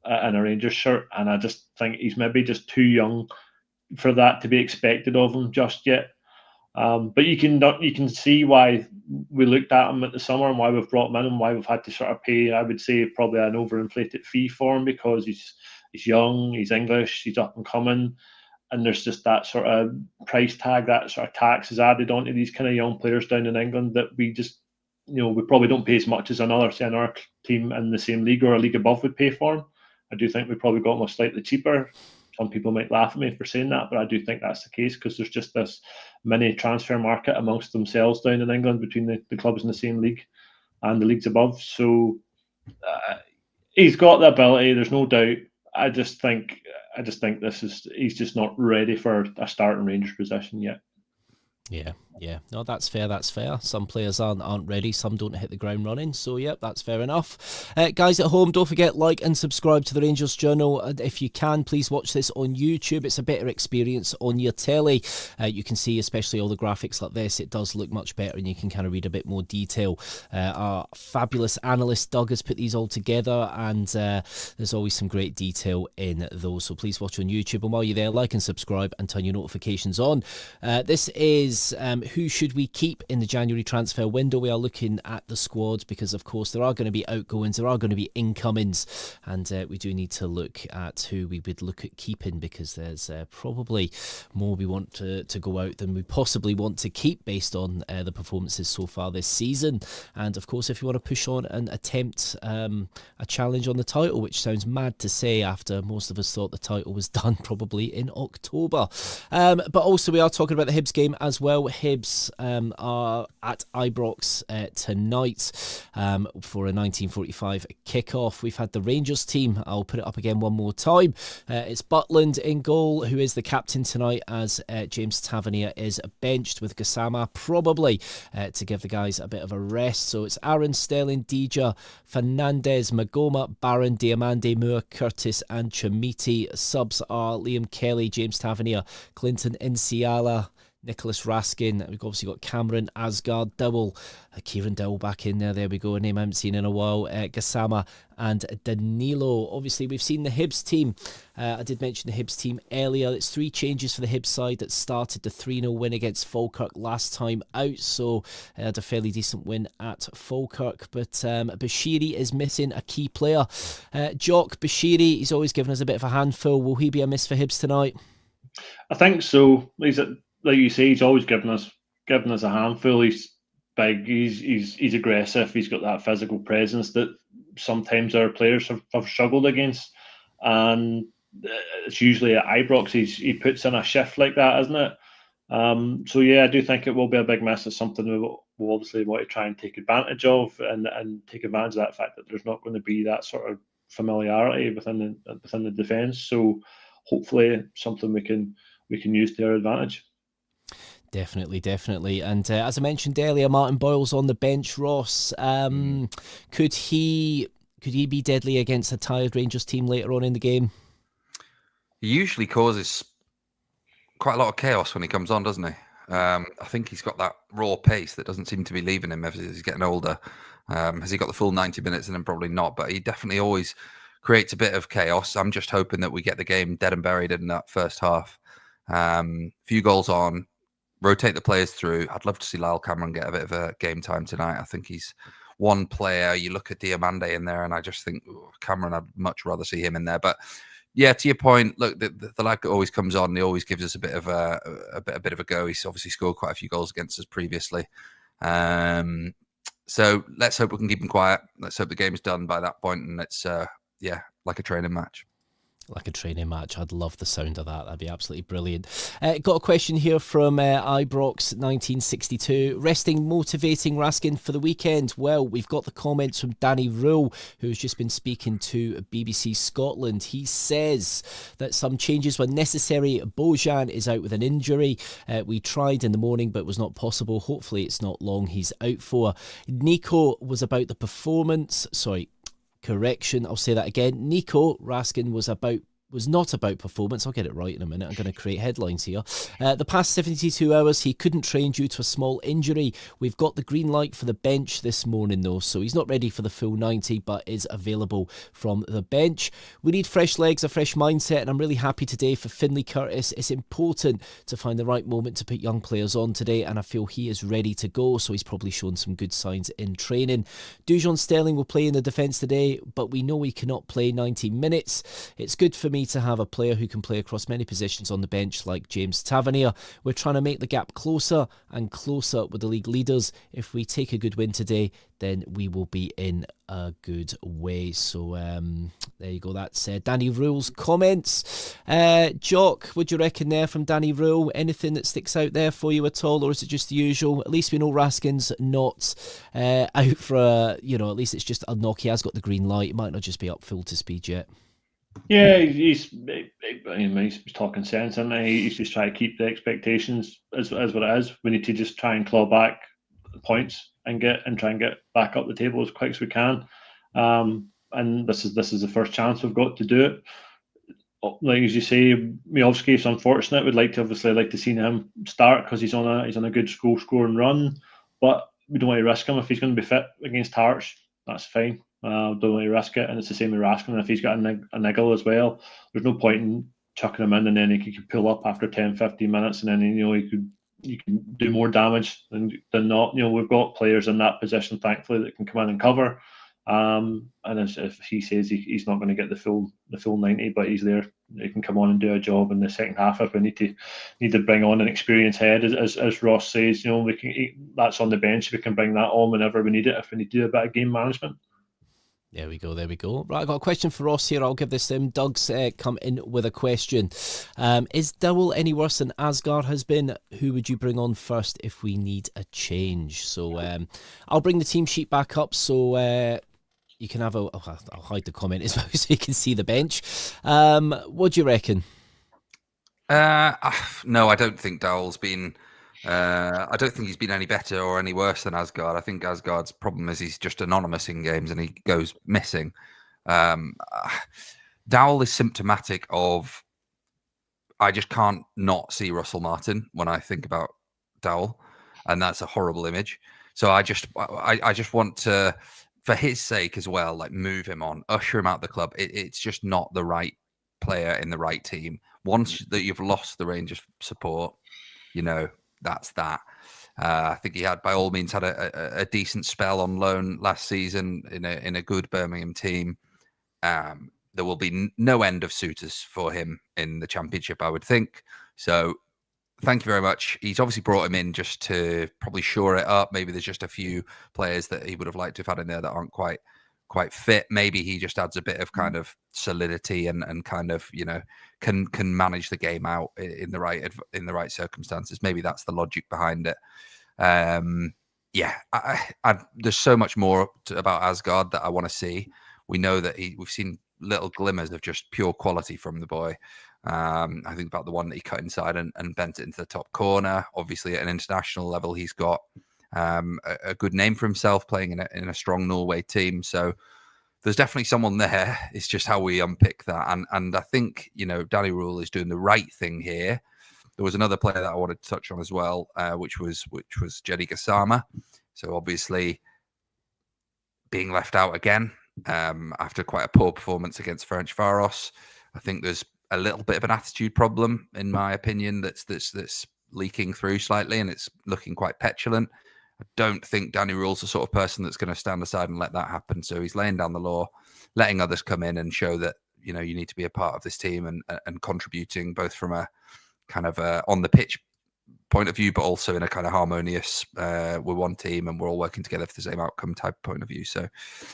in a Rangers shirt. And I just think he's maybe just too young for that to be expected of him just yet. But you can see why we looked at him at the summer and why we've brought him in and why we've had to sort of pay, I would say, probably an overinflated fee for him, because he's young, he's English, he's up and coming, and there's just that sort of price tag, that sort of tax is added onto these kind of young players down in England that we just, we probably don't pay as much as another team in the same league or a league above would pay for him. I do think we probably got him slightly cheaper. Some people might laugh at me for saying that, but I do think that's the case because there's just this mini transfer market amongst themselves down in England between the clubs in the same league and the leagues above. So he's got the ability, there's no doubt. I just think he's just not ready for a starting Rangers position yet. Yeah. No, that's fair. Some players aren't ready. Some don't hit the ground running. So, yep, that's fair enough. Guys at home, don't forget, like and subscribe to the Rangers Journal. If you can, please watch this on YouTube. It's a better experience on your telly. You can see, especially all the graphics like this, it does look much better and you can kind of read a bit more detail. Our fabulous analyst Doug has put these all together, and there's always some great detail in those. So please watch on YouTube. And while you're there, like and subscribe and turn your notifications on. This is who should we keep in the January transfer window. We are looking at the squads because, of course, there are going to be outgoings, there are going to be incomings, and we do need to look at who we would look at keeping, because there's probably more we want to go out than we possibly want to keep based on the performances so far this season. And, of course, if you want to push on and attempt a challenge on the title, which sounds mad to say after most of us thought the title was done probably in October. But also we are talking about the Hibs game as well. Hibs are at Ibrox tonight for a 19:45 kickoff. We've had the Rangers team. I'll put it up again one more time. It's Butland in goal, who is the captain tonight, as James Tavernier is benched, with Gassama probably to give the guys a bit of a rest. So it's Aaron, Sterling, Dija, Fernandez, Magoma, Barron, Diamande, Moore, Curtis and Chamiti. Subs are Liam Kelly, James Tavernier, Clinton Inciala, Nicholas Raskin. We've obviously got Cameron, Asgard, Dowell, Kieran Dowell back in there. There we go, a name I haven't seen in a while. Gassama and Danilo. Obviously, we've seen the Hibs team. I did mention the Hibs team earlier. It's 3 changes for the Hibs side that started the 3-0 win against Falkirk last time out. So they had a fairly decent win at Falkirk. But Bashiri is missing a key player. Jock Bashiri, he's always given us a bit of a handful. Will he be a miss for Hibs tonight? I think so. Like you say, he's always given us a handful. He's big, he's aggressive, he's got that physical presence that sometimes our players have struggled against. And it's usually at Ibrox he puts in a shift like that, isn't it? So yeah, I do think it will be a big miss. It's something we'll obviously want to try and take advantage of, and take advantage of that fact that there's not going to be that sort of familiarity within the defence. So hopefully something we can use to our advantage. Definitely. And as I mentioned earlier, Martin Boyle's on the bench. Ross, could he be deadly against a tired Rangers team later on in the game? He usually causes quite a lot of chaos when he comes on, doesn't he? I think he's got that raw pace that doesn't seem to be leaving him as he's getting older. Has he got the full 90 minutes in him? Probably not, but he definitely always creates a bit of chaos. I'm just hoping that we get the game dead and buried in that first half. Few goals on, rotate the players through. I'd love to see Lyle Cameron get a bit of a game time tonight. I think he's one player. You look at Diamande in there, and I just think Cameron, I'd much rather see him in there. But yeah, to your point, look, the lad that always comes on, he always gives us a bit of a go. He's obviously scored quite a few goals against us previously. So let's hope we can keep him quiet. Let's hope the game's done by that point, and it's like a training match. like a training match. I'd love the sound of that. That'd be absolutely brilliant. Got a question here from Ibrox 1962. Resting motivating Raskin for the weekend? Well, we've got the comments from Danny Rule, who's just been speaking to BBC Scotland. He says that some changes were necessary. Bojan is out with an injury. We tried in the morning, but it was not possible. Hopefully it's not long he's out for. Nico was about the performance. Correction, I'll say that again. Nico Raskin was not about performance. I'll get it right in a minute. I'm going to create headlines here. The past 72 hours, he couldn't train due to a small injury. We've got the green light for the bench this morning, though, so he's not ready for the full 90, but is available from the bench. We need fresh legs, a fresh mindset, and I'm really happy today for Finlay Curtis. It's important to find the right moment to put young players on today, and I feel he is ready to go, so he's probably shown some good signs in training. Dujon Sterling will play in the defence today, but we know he cannot play 90 minutes. It's good for me to have a player who can play across many positions on the bench like James Tavernier. We're trying to make the gap closer and closer with the league leaders. If we take a good win today, then we will be in a good way. So there you go. That's Danny Rule's comments. Jock, what do you reckon there from Danny Rule? Anything that sticks out there for you at all, or is it just the usual? At least we know Raskin's not out for at least it's just a knock. He has got the green light. It might not just be up full to speed yet. Yeah, he's talking sense, and he's just trying to keep the expectations as what it is. We need to just try and claw back the points and try and get back up the table as quick as we can. And this is the first chance we've got to do it. Like as you say, Miovski is unfortunate. We'd like to see him start because he's on a good goal scoring run, but we don't want to risk him if he's going to be fit against Hearts. That's fine. Don't want to risk it, and it's the same with Raskin. If he's got a niggle as well, there's no point in chucking him in, and then he could pull up after 10-15 minutes, and then you can do more damage than not. We've got players in that position, thankfully, that can come in and cover. And if he says he's not going to get the full 90, but he's there, he can come on and do a job in the second half. If we need to bring on an experienced head, as Ross says, that's on the bench. We can bring that on whenever we need it. If we need to do a bit of game management. There we go. Right, I got a question for Ross here. I'll give this to him. Doug's come in with a question. Is Dowell any worse than Asgard has been? Who would you bring on first if we need a change? So I'll bring the team sheet back up so you can have I'll hide the comment as well so you can see the bench. What do you reckon? No, I don't think Dowell's been... I don't think he's been any better or any worse than Asgard. I think Asgard's problem is he's just anonymous in games and he goes missing. Dowell is symptomatic of... I just can't not see Russell Martin when I think about Dowell, and that's a horrible image. So I just want to, for his sake as well, like move him on, usher him out the club. It's just not the right player in the right team. Once that you've lost the range of support, that's that. I think he had, by all means, had a decent spell on loan last season in a good Birmingham team. There will be no end of suitors for him in the Championship, I would think. So thank you very much. He's obviously brought him in just to probably shore it up. Maybe there's just a few players that he would have liked to have had in there that aren't quite fit. Maybe he just adds a bit of kind of solidity and kind of, can manage the game out in the right circumstances. Maybe that's the logic behind it. There's so much more about Asgard that I want to see. We know that we've seen little glimmers of just pure quality from the boy. I think about the one that he cut inside and bent it into the top corner. Obviously, at an international level, he's got a good name for himself, playing in a strong Norway team. So there's definitely someone there. It's just how we unpick that. And I think, Danny Rule is doing the right thing here. There was another player that I wanted to touch on as well, which was Jenny Gassama. So obviously being left out again after quite a poor performance against Ferencváros. I think there's a little bit of an attitude problem, in my opinion, that's leaking through slightly, and it's looking quite petulant. I don't think Danny Rule's the sort of person that's going to stand aside and let that happen. So he's laying down the law, letting others come in and show that, you need to be a part of this team and contributing both from a kind of on the pitch point of view, but also in a kind of harmonious, we're one team and we're all working together for the same outcome type point of view. So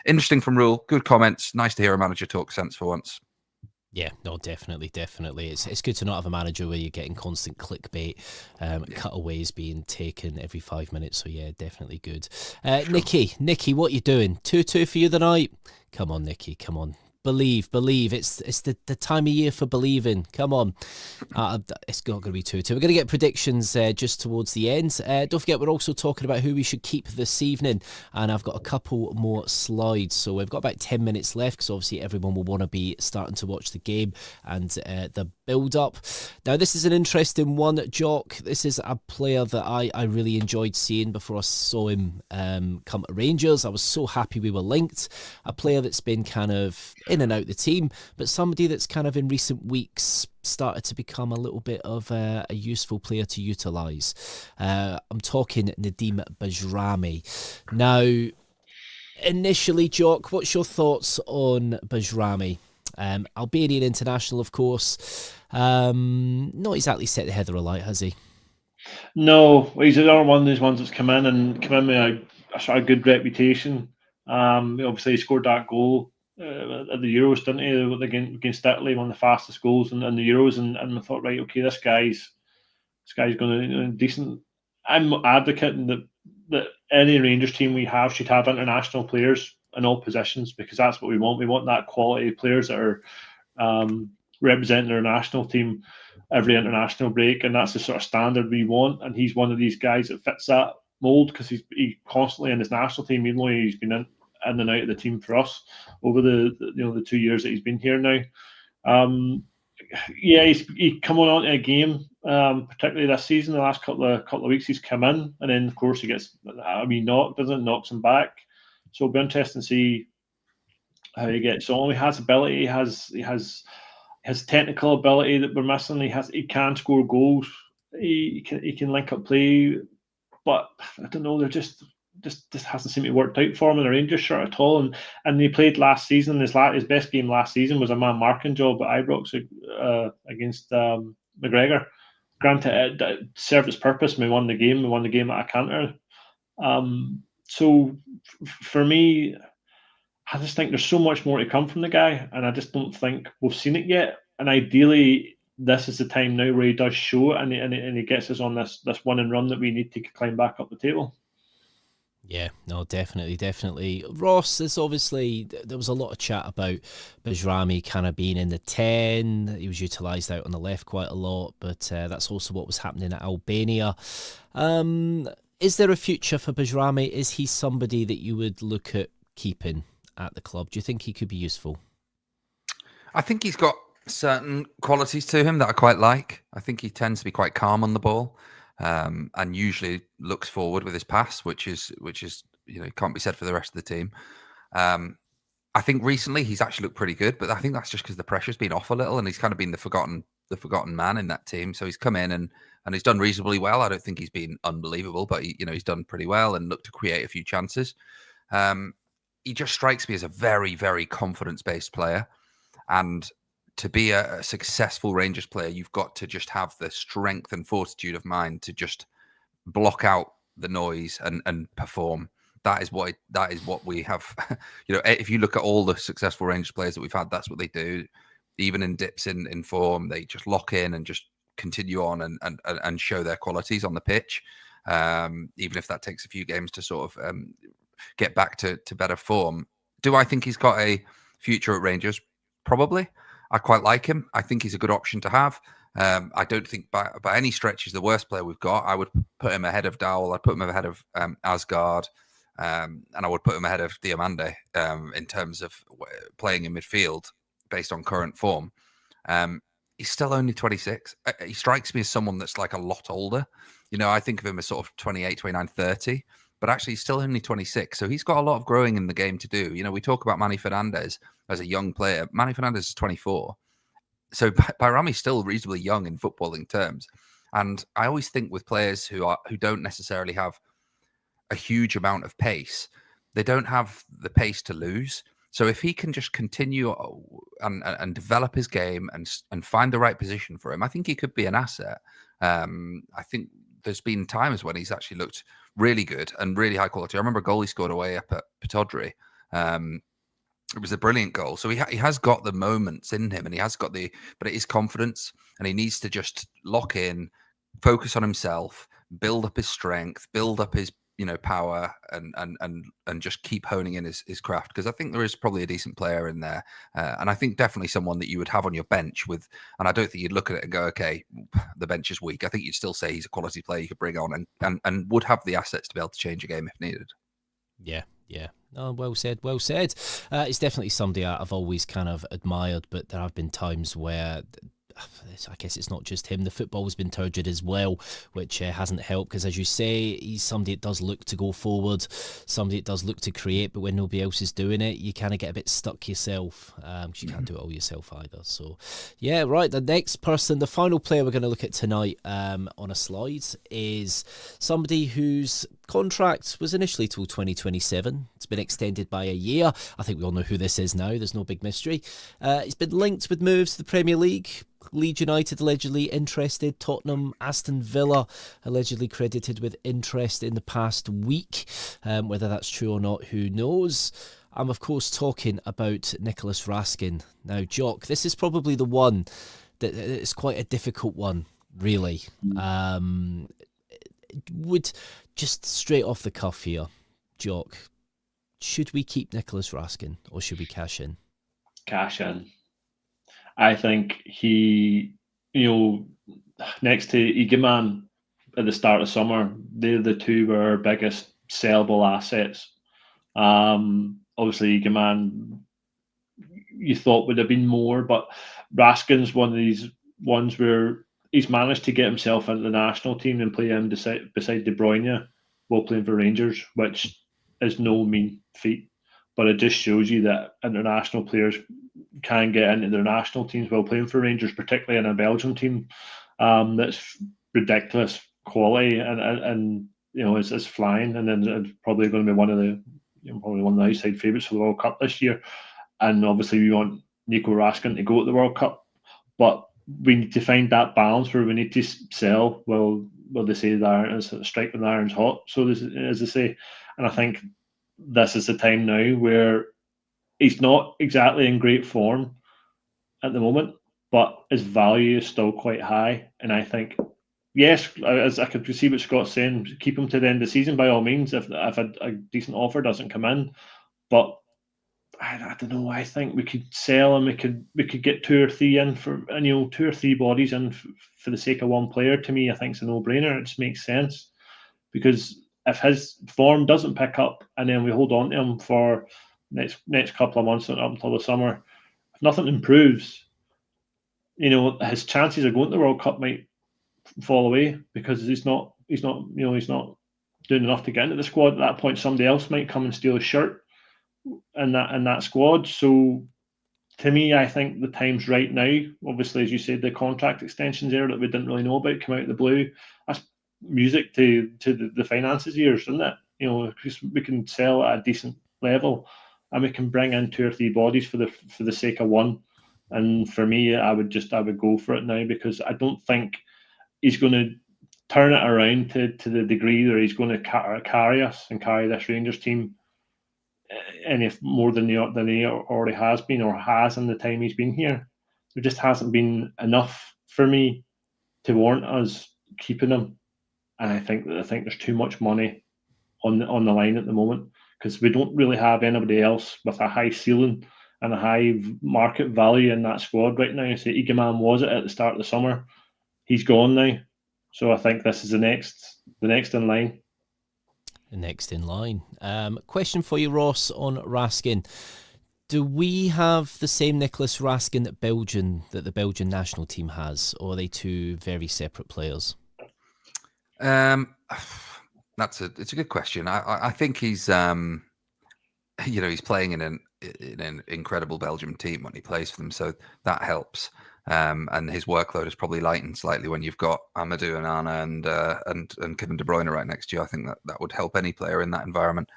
interesting from Rule. Good comments. Nice to hear a manager talk sense for once. Yeah, no, definitely. It's good to not have a manager where you're getting constant clickbait, cutaways being taken every 5 minutes. So yeah, definitely good. Nikki, what you doing? 2-2 for you tonight? Come on, Nikki, come on. Believe. It's the time of year for believing. Come on. It's not going to be 2-2. We're going to get predictions just towards the end. Don't forget, we're also talking about who we should keep this evening. And I've got a couple more slides. So we've got about 10 minutes left because obviously everyone will want to be starting to watch the game and the build-up. Now, this is an interesting one, Jock. This is a player that I really enjoyed seeing before I saw him come to Rangers. I was so happy we were linked. A player that's been kind of in and out the team, but somebody that's kind of in recent weeks started to become a little bit of a useful player to utilise. I'm talking Nadim Bajrami. Now, initially, Jock, what's your thoughts on Bajrami? Albanian international, of course. Not exactly set the heather alight, has he? No, he's another one of those ones that's come in with a sort of good reputation. Obviously, he scored that goal at the Euros, didn't he? Against Italy, one of the fastest goals in the Euros, and I thought, right, okay, this guy's going to decent. I'm advocating that any Rangers team we have should have international players in all positions because that's what we want. We want that quality players that are representing their national team every international break, and that's the sort of standard we want. And he's one of these guys that fits that mold because he constantly in his national team, even though he's been in and out of the team for us over the 2 years that he's been here now. He's come on to a game, particularly this season. The last couple of weeks, he's come in, and then of course he gets knocks him back. So it'll be interesting to see how he gets on. He has ability. He has technical ability that we're missing. He can score goals. He can link up play, but I don't know. They're just hasn't seemed to work out for him in the Rangers shirt at all. And he played last season. His best game last season was a man marking job at Ibrox against McGregor. Granted, it served its purpose. We won the game. We won the game at a counter. So for me, I just think there's so much more to come from the guy, and I just don't think we've seen it yet. And ideally, this is the time now where he does show it, and he gets us on this winning run that we need to climb back up the table. Yeah, no, definitely. Ross, there was a lot of chat about Bajrami kind of being in the 10. He was utilised out on the left quite a lot, but that's also what was happening at Albania. Is there a future for Bajrami? Is he somebody that you would look at keeping at the club? Do you think he could be useful? I think he's got certain qualities to him that I quite like. I think he tends to be quite calm on the ball. And usually looks forward with his pass, which is can't be said for the rest of the team. I think recently he's actually looked pretty good, but I think that's just because the pressure's been off a little, and he's kind of been the forgotten man in that team. So he's come in and he's done reasonably well. I don't think he's been unbelievable, but he's done pretty well and looked to create a few chances. He just strikes me as a very, very confidence-based player, and to be a successful Rangers player, you've got to just have the strength and fortitude of mind to just block out the noise and perform. That is what we have. If you look at all the successful Rangers players that we've had, that's what they do. Even in dips in form, they just lock in and just continue on and show their qualities on the pitch. Even if that takes a few games to sort of get back to better form. Do I think he's got a future at Rangers? Probably. I quite like him. I think he's a good option to have. I don't think by any stretch he's the worst player we've got. I would put him ahead of Dowell. I'd put him ahead of Asgard. And I would put him ahead of Diamande in terms of playing in midfield based on current form. He's still only 26. He strikes me as someone that's like a lot older. I think of him as sort of 28, 29, 30. But actually, he's still only 26. So he's got a lot of growing in the game to do. We talk about Manny Fernandez as a young player. Manny Fernandez is 24. So Bajrami's still reasonably young in footballing terms. And I always think with players who don't necessarily have a huge amount of pace, they don't have the pace to lose. So if he can just continue and develop his game and find the right position for him, I think he could be an asset. I think there's been times when he's actually looked really good and really high quality. I remember a goal he scored away up at Pataudry It was a brilliant goal. So he has got the moments in him, and he has got but it is confidence, and he needs to just lock in, focus on himself, build up his strength, build up his power, and just keep honing in his craft. Because I think there is probably a decent player in there, and I think definitely someone that you would have on your bench with. And I don't think you'd look at it and go, okay, the bench is weak. I think you'd still say he's a quality player you could bring on, and would have the assets to be able to change a game if needed. Yeah. Oh, well said. It's definitely somebody I've always kind of admired, but there have been times where I guess it's not just him. The football's been turgid as well, which hasn't helped, because as you say, he's somebody that does look to go forward, somebody that does look to create, but when nobody else is doing it, you kind of get a bit stuck yourself, because you can't do it all yourself either. So, yeah, right, the next person, the final player we're going to look at tonight on a slide is somebody whose contract was initially till 2027. It's been extended by a year. I think we all know who this is now. There's no big mystery. It's been linked with moves to the Premier League. Leeds United allegedly interested. Tottenham, Aston Villa allegedly credited with interest in the past week. Whether that's true or not, who knows? I'm, of course, talking about Nicholas Raskin. Now, Jock, this is probably the one that is quite a difficult one, really. Would just straight off the cuff here, Jock, should we keep Nicholas Raskin or should we cash in? Cash in. I think he, next to Egeman at the start of summer, they're the two were our biggest sellable assets. Obviously, Egeman, you thought would have been more, but Raskin's one of these ones where he's managed to get himself into the national team and play him beside De Bruyne while playing for Rangers, which is no mean feat. But it just shows you that international players can get into their national teams while playing for Rangers, particularly in a Belgium team that's ridiculous quality and it's flying, and then it's probably going to be one of the outside favourites for the World Cup this year. And obviously we want Nico Raskin to go at the World Cup, but we need to find that balance where we need to sell. Well, they say the iron is strike when the iron's hot. So this, as I say, and I think this is the time now where he's not exactly in great form at the moment, but his value is still quite high. And I think, yes, as I could see what Scott's saying, keep him to the end of the season by all means if a decent offer doesn't come in. But I don't know. I think we could sell and we could get 2 or 3 in for 2 or 3 bodies in for the sake of one player. To me, I think it's a no-brainer. It just makes sense, because if his form doesn't pick up and then we hold on to him for next couple of months up until the summer, if nothing improves, his chances of going to the World Cup might fall away, because he's not doing enough to get into the squad. At that point, somebody else might come and steal his shirt in that squad. So to me, I think the time's right now. Obviously, as you said, the contract extensions there that we didn't really know about come out of the blue. That's music to the finances ears, isn't it? Because we can sell at a decent level and we can bring in 2 or 3 bodies for the sake of one. And for me, I would go for it now, because I don't think he's going to turn it around to the degree where he's going to carry us and carry this Rangers team any more than he already has been or has in the time he's been here. There just hasn't been enough for me to warrant us keeping him. And I think there's too much money on the line at the moment, because we don't really have anybody else with a high ceiling and a high market value in that squad right now. So Egeman was it at the start of the summer. He's gone now. So I think this is the next in line. The next in line. Question for you, Ross, on Raskin. Do we have the same Nicholas Raskin that the Belgian national team has, or are they 2 very separate players? It's a good question. I think he's he's playing in an incredible Belgium team when he plays for them, so that helps. And his workload is probably lightened slightly when you've got Amadou Onana and Kevin De Bruyne right next to you. I think that would help any player in that environment.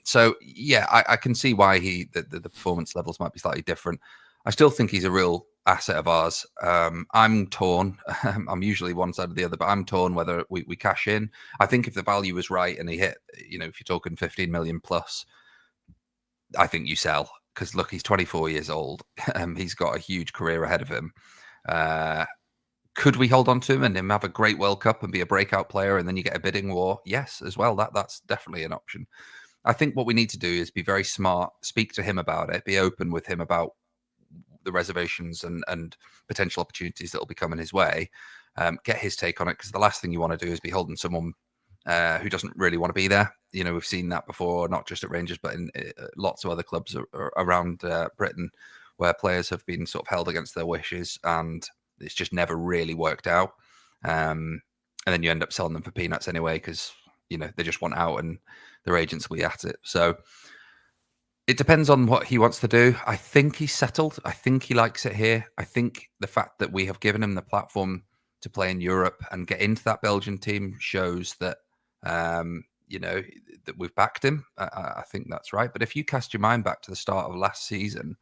So yeah, I can see why the performance levels might be slightly different. I still think he's a real asset of ours. I'm torn. I'm usually one side or the other, but I'm torn whether we cash in. I think if the value was right and he hit, if you're talking 15 million plus, I think you sell, because look, he's 24 years old. He's got a huge career ahead of him. Could we hold on to him and him have a great World Cup and be a breakout player, and then you get a bidding war? Yes, as well. That's definitely an option. I think what we need to do is be very smart, speak to him about it, be open with him about the reservations and potential opportunities that will be coming his way. Get his take on it, because the last thing you want to do is be holding someone who doesn't really want to be there. You know, we've seen that before, not just at Rangers, but in lots of other clubs around Britain, where players have been sort of held against their wishes, and it's just never really worked out. And then you end up selling them for peanuts anyway, because, you know, they just want out and their agents will be at it. So it depends on what he wants to do. I think he's settled. I think he likes it here. I think the fact that we have given him the platform to play in Europe and get into that Belgian team shows that, you know, that we've backed him. I think that's right. But if you cast your mind back to the start of last season,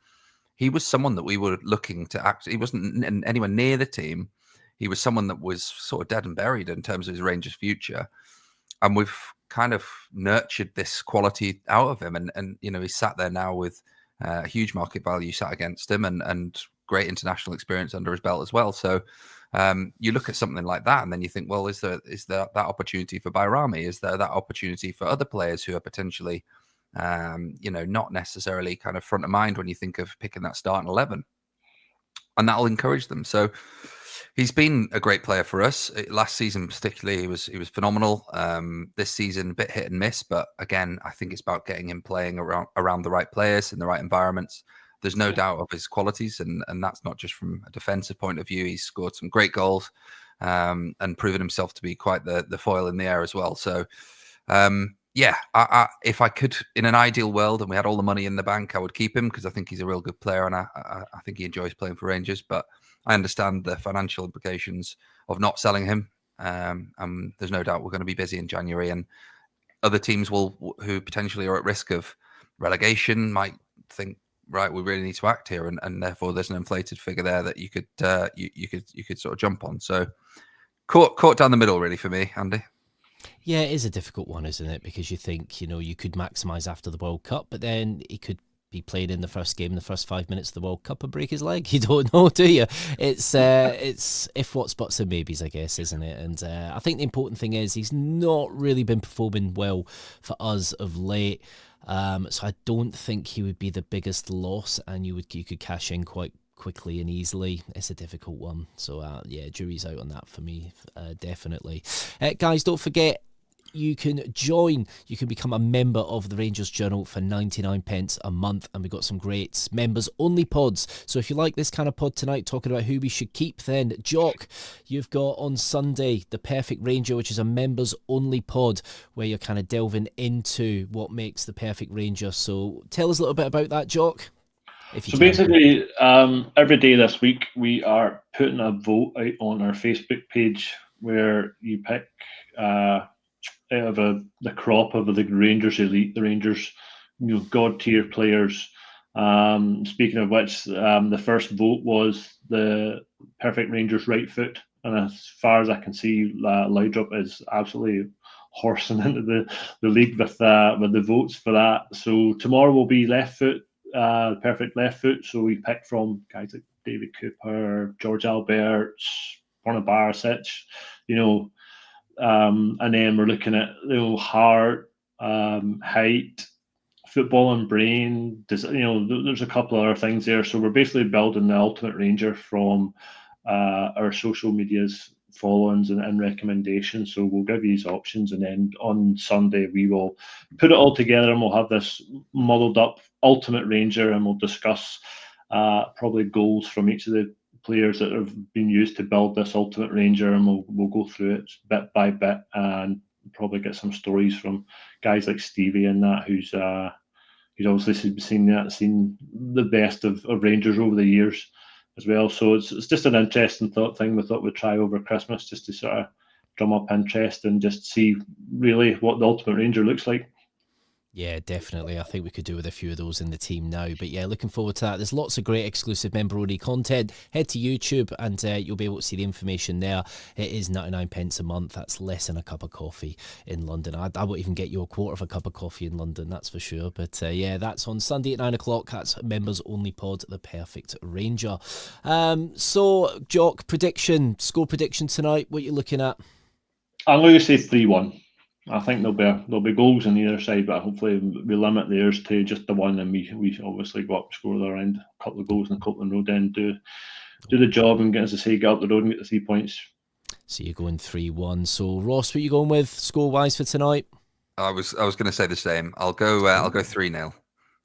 he was someone that we were looking to act. He wasn't anywhere near the team. He was someone that was sort of dead and buried in terms of his Rangers future. And we've kind of nurtured this quality out of him. And you know, he's sat there now with huge market value sat against him, and great international experience under his belt as well. So you look at something like that, and then you think, well, is there that opportunity for Bayrami? Is there that opportunity for other players who are potentially, you know, not necessarily kind of front of mind when you think of picking that starting 11? And that'll encourage them. So he's been a great player for us. Last season, particularly, he was phenomenal. This season, a bit hit and miss, but again, I think it's about getting him playing around the right players in the right environments. There's no doubt of his qualities, and that's not just from a defensive point of view. He's scored some great goals and proven himself to be quite the foil in the air as well. So, yeah, if I could, in an ideal world, and we had all the money in the bank, I would keep him, because I think he's a real good player, and I think he enjoys playing for Rangers. But I understand the financial implications of not selling him. There's no doubt we're going to be busy in January, and other teams who potentially are at risk of relegation might think, right, we really need to act here, and therefore there's an inflated figure there that you could you could sort of jump on. So caught down the middle, really, for me, Andy. Yeah, it is a difficult one, isn't it? Because you think, you know, you could maximise after the World Cup, but then he could be played in the first game, in the first 5 minutes of the World Cup, and break his leg. You don't know, do you? It's if what, buts and maybes, I guess, isn't it? And I think the important thing is he's not really been performing well for us of late. So I don't think he would be the biggest loss, and you could cash in quite quickly and easily. It's a difficult one. So yeah, jury's out on that for me, definitely. Guys, don't forget, you can become a member of the Rangers Journal for 99p a month, and we've got some great members only pods. So if you like this kind of pod tonight, talking about who we should keep, then Jock, you've got on Sunday The Perfect Ranger, which is a members only pod where you're kind of delving into what makes the perfect Ranger. So tell us a little bit about that, Jock. So basically, every day this week we are putting a vote out on our Facebook page where you pick out of the crop of the Rangers elite, the Rangers, you know, god tier players. Speaking of which, the first vote was the perfect Rangers right foot, and as far as I can see, Laudrup is absolutely horsing into the league with the votes for that. So tomorrow will be left foot, perfect left foot. So we picked from guys like David Cooper, George Alberts, Borna Barisic, you know. And then we're looking at, you know, heart, height, football and brain. You know, there's a couple of other things there. So we're basically building the ultimate Ranger from our social medias, followings and recommendations. So we'll give you these options, and then on Sunday we will put it all together, and we'll have this muddled up ultimate Ranger, and we'll discuss probably goals from each of the players that have been used to build this ultimate Ranger, and we'll go through it bit by bit, and probably get some stories from guys like Stevie and that, who's obviously seen the best of Rangers over the years as well. So it's just an interesting thing we thought we'd try over Christmas, just to sort of drum up interest and just see really what the ultimate Ranger looks like. Yeah, definitely. I think we could do with a few of those in the team now. But yeah, looking forward to that. There's lots of great exclusive member-only content. Head to YouTube and you'll be able to see the information there. It is 99 pence a month. That's less than a cup of coffee in London. I won't even get you a quarter of a cup of coffee in London, that's for sure. But yeah, that's on Sunday at 9 o'clock. That's members-only pod, The Perfect Ranger. So, Jock, score prediction tonight. What are you looking at? I'm going to say 3-1. I think there'll be goals on either side, but hopefully we limit theirs to just the one, and we obviously go up, score the other end, a couple of goals and a couple of road end, do the job and get, as I say, get up the road and get the 3 points. So you're going 3-1. So Ross, what are you going with score wise for tonight? I was going to say the same. I'll go 3-0.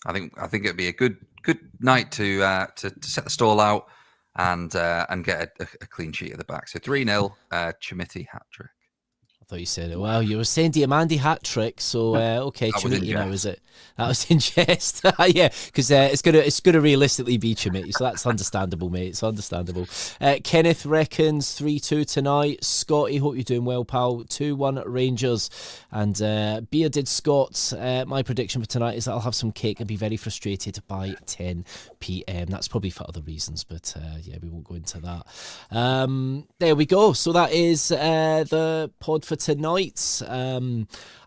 I think it'd be a good night to set the stall out and get a clean sheet at the back. So 3-0, Chimiti hat trick. I thought you said it. Well, you were saying Diamandi hat trick, so okay, Chimiti now, is it? That was in jest. Yeah, because it's gonna realistically be Chimiti, so that's understandable, mate. It's understandable. Kenneth reckons 3-2 tonight. Scotty, hope you're doing well, pal. 2-1 Rangers. And Bearded Scott, my prediction for tonight is that I'll have some cake and be very frustrated by 10 p.m. That's probably for other reasons, but yeah, we won't go into that. There we go. So that is the pod for tonight.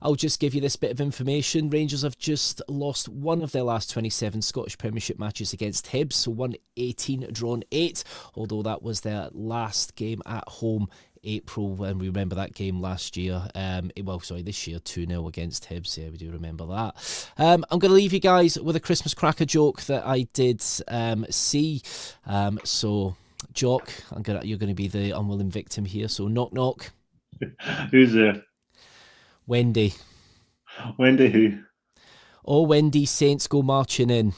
I'll just give you this bit of information. Rangers have just lost one of their last 27 Scottish Premiership matches against Hibs, so won 18, drawn 8, although that was their last game at home, April, and we remember that game last year. This year, 2-0 against Hibs. Yeah, we do remember that. I'm going to leave you guys with a Christmas cracker joke that I did see. So, Jock, you're going to be the unwilling victim here. So, knock, knock. Who's there? Wendy. Wendy who? Oh, Wendy, Saints go marching in.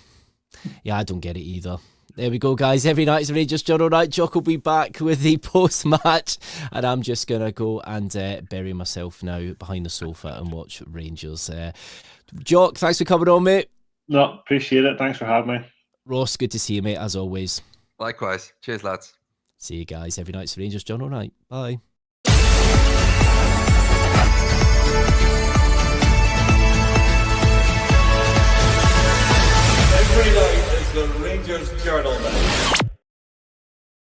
Yeah, I don't get it either. There we go, guys. Every night is Rangers Journal Night. Jock will be back with the post-match, and I'm just going to go and bury myself now behind the sofa and watch Rangers. Jock, thanks for coming on, mate. No, appreciate it. Thanks for having me. Ross, good to see you, mate, as always. Likewise. Cheers, lads. See you guys. Every night's Rangers Journal Night. Bye.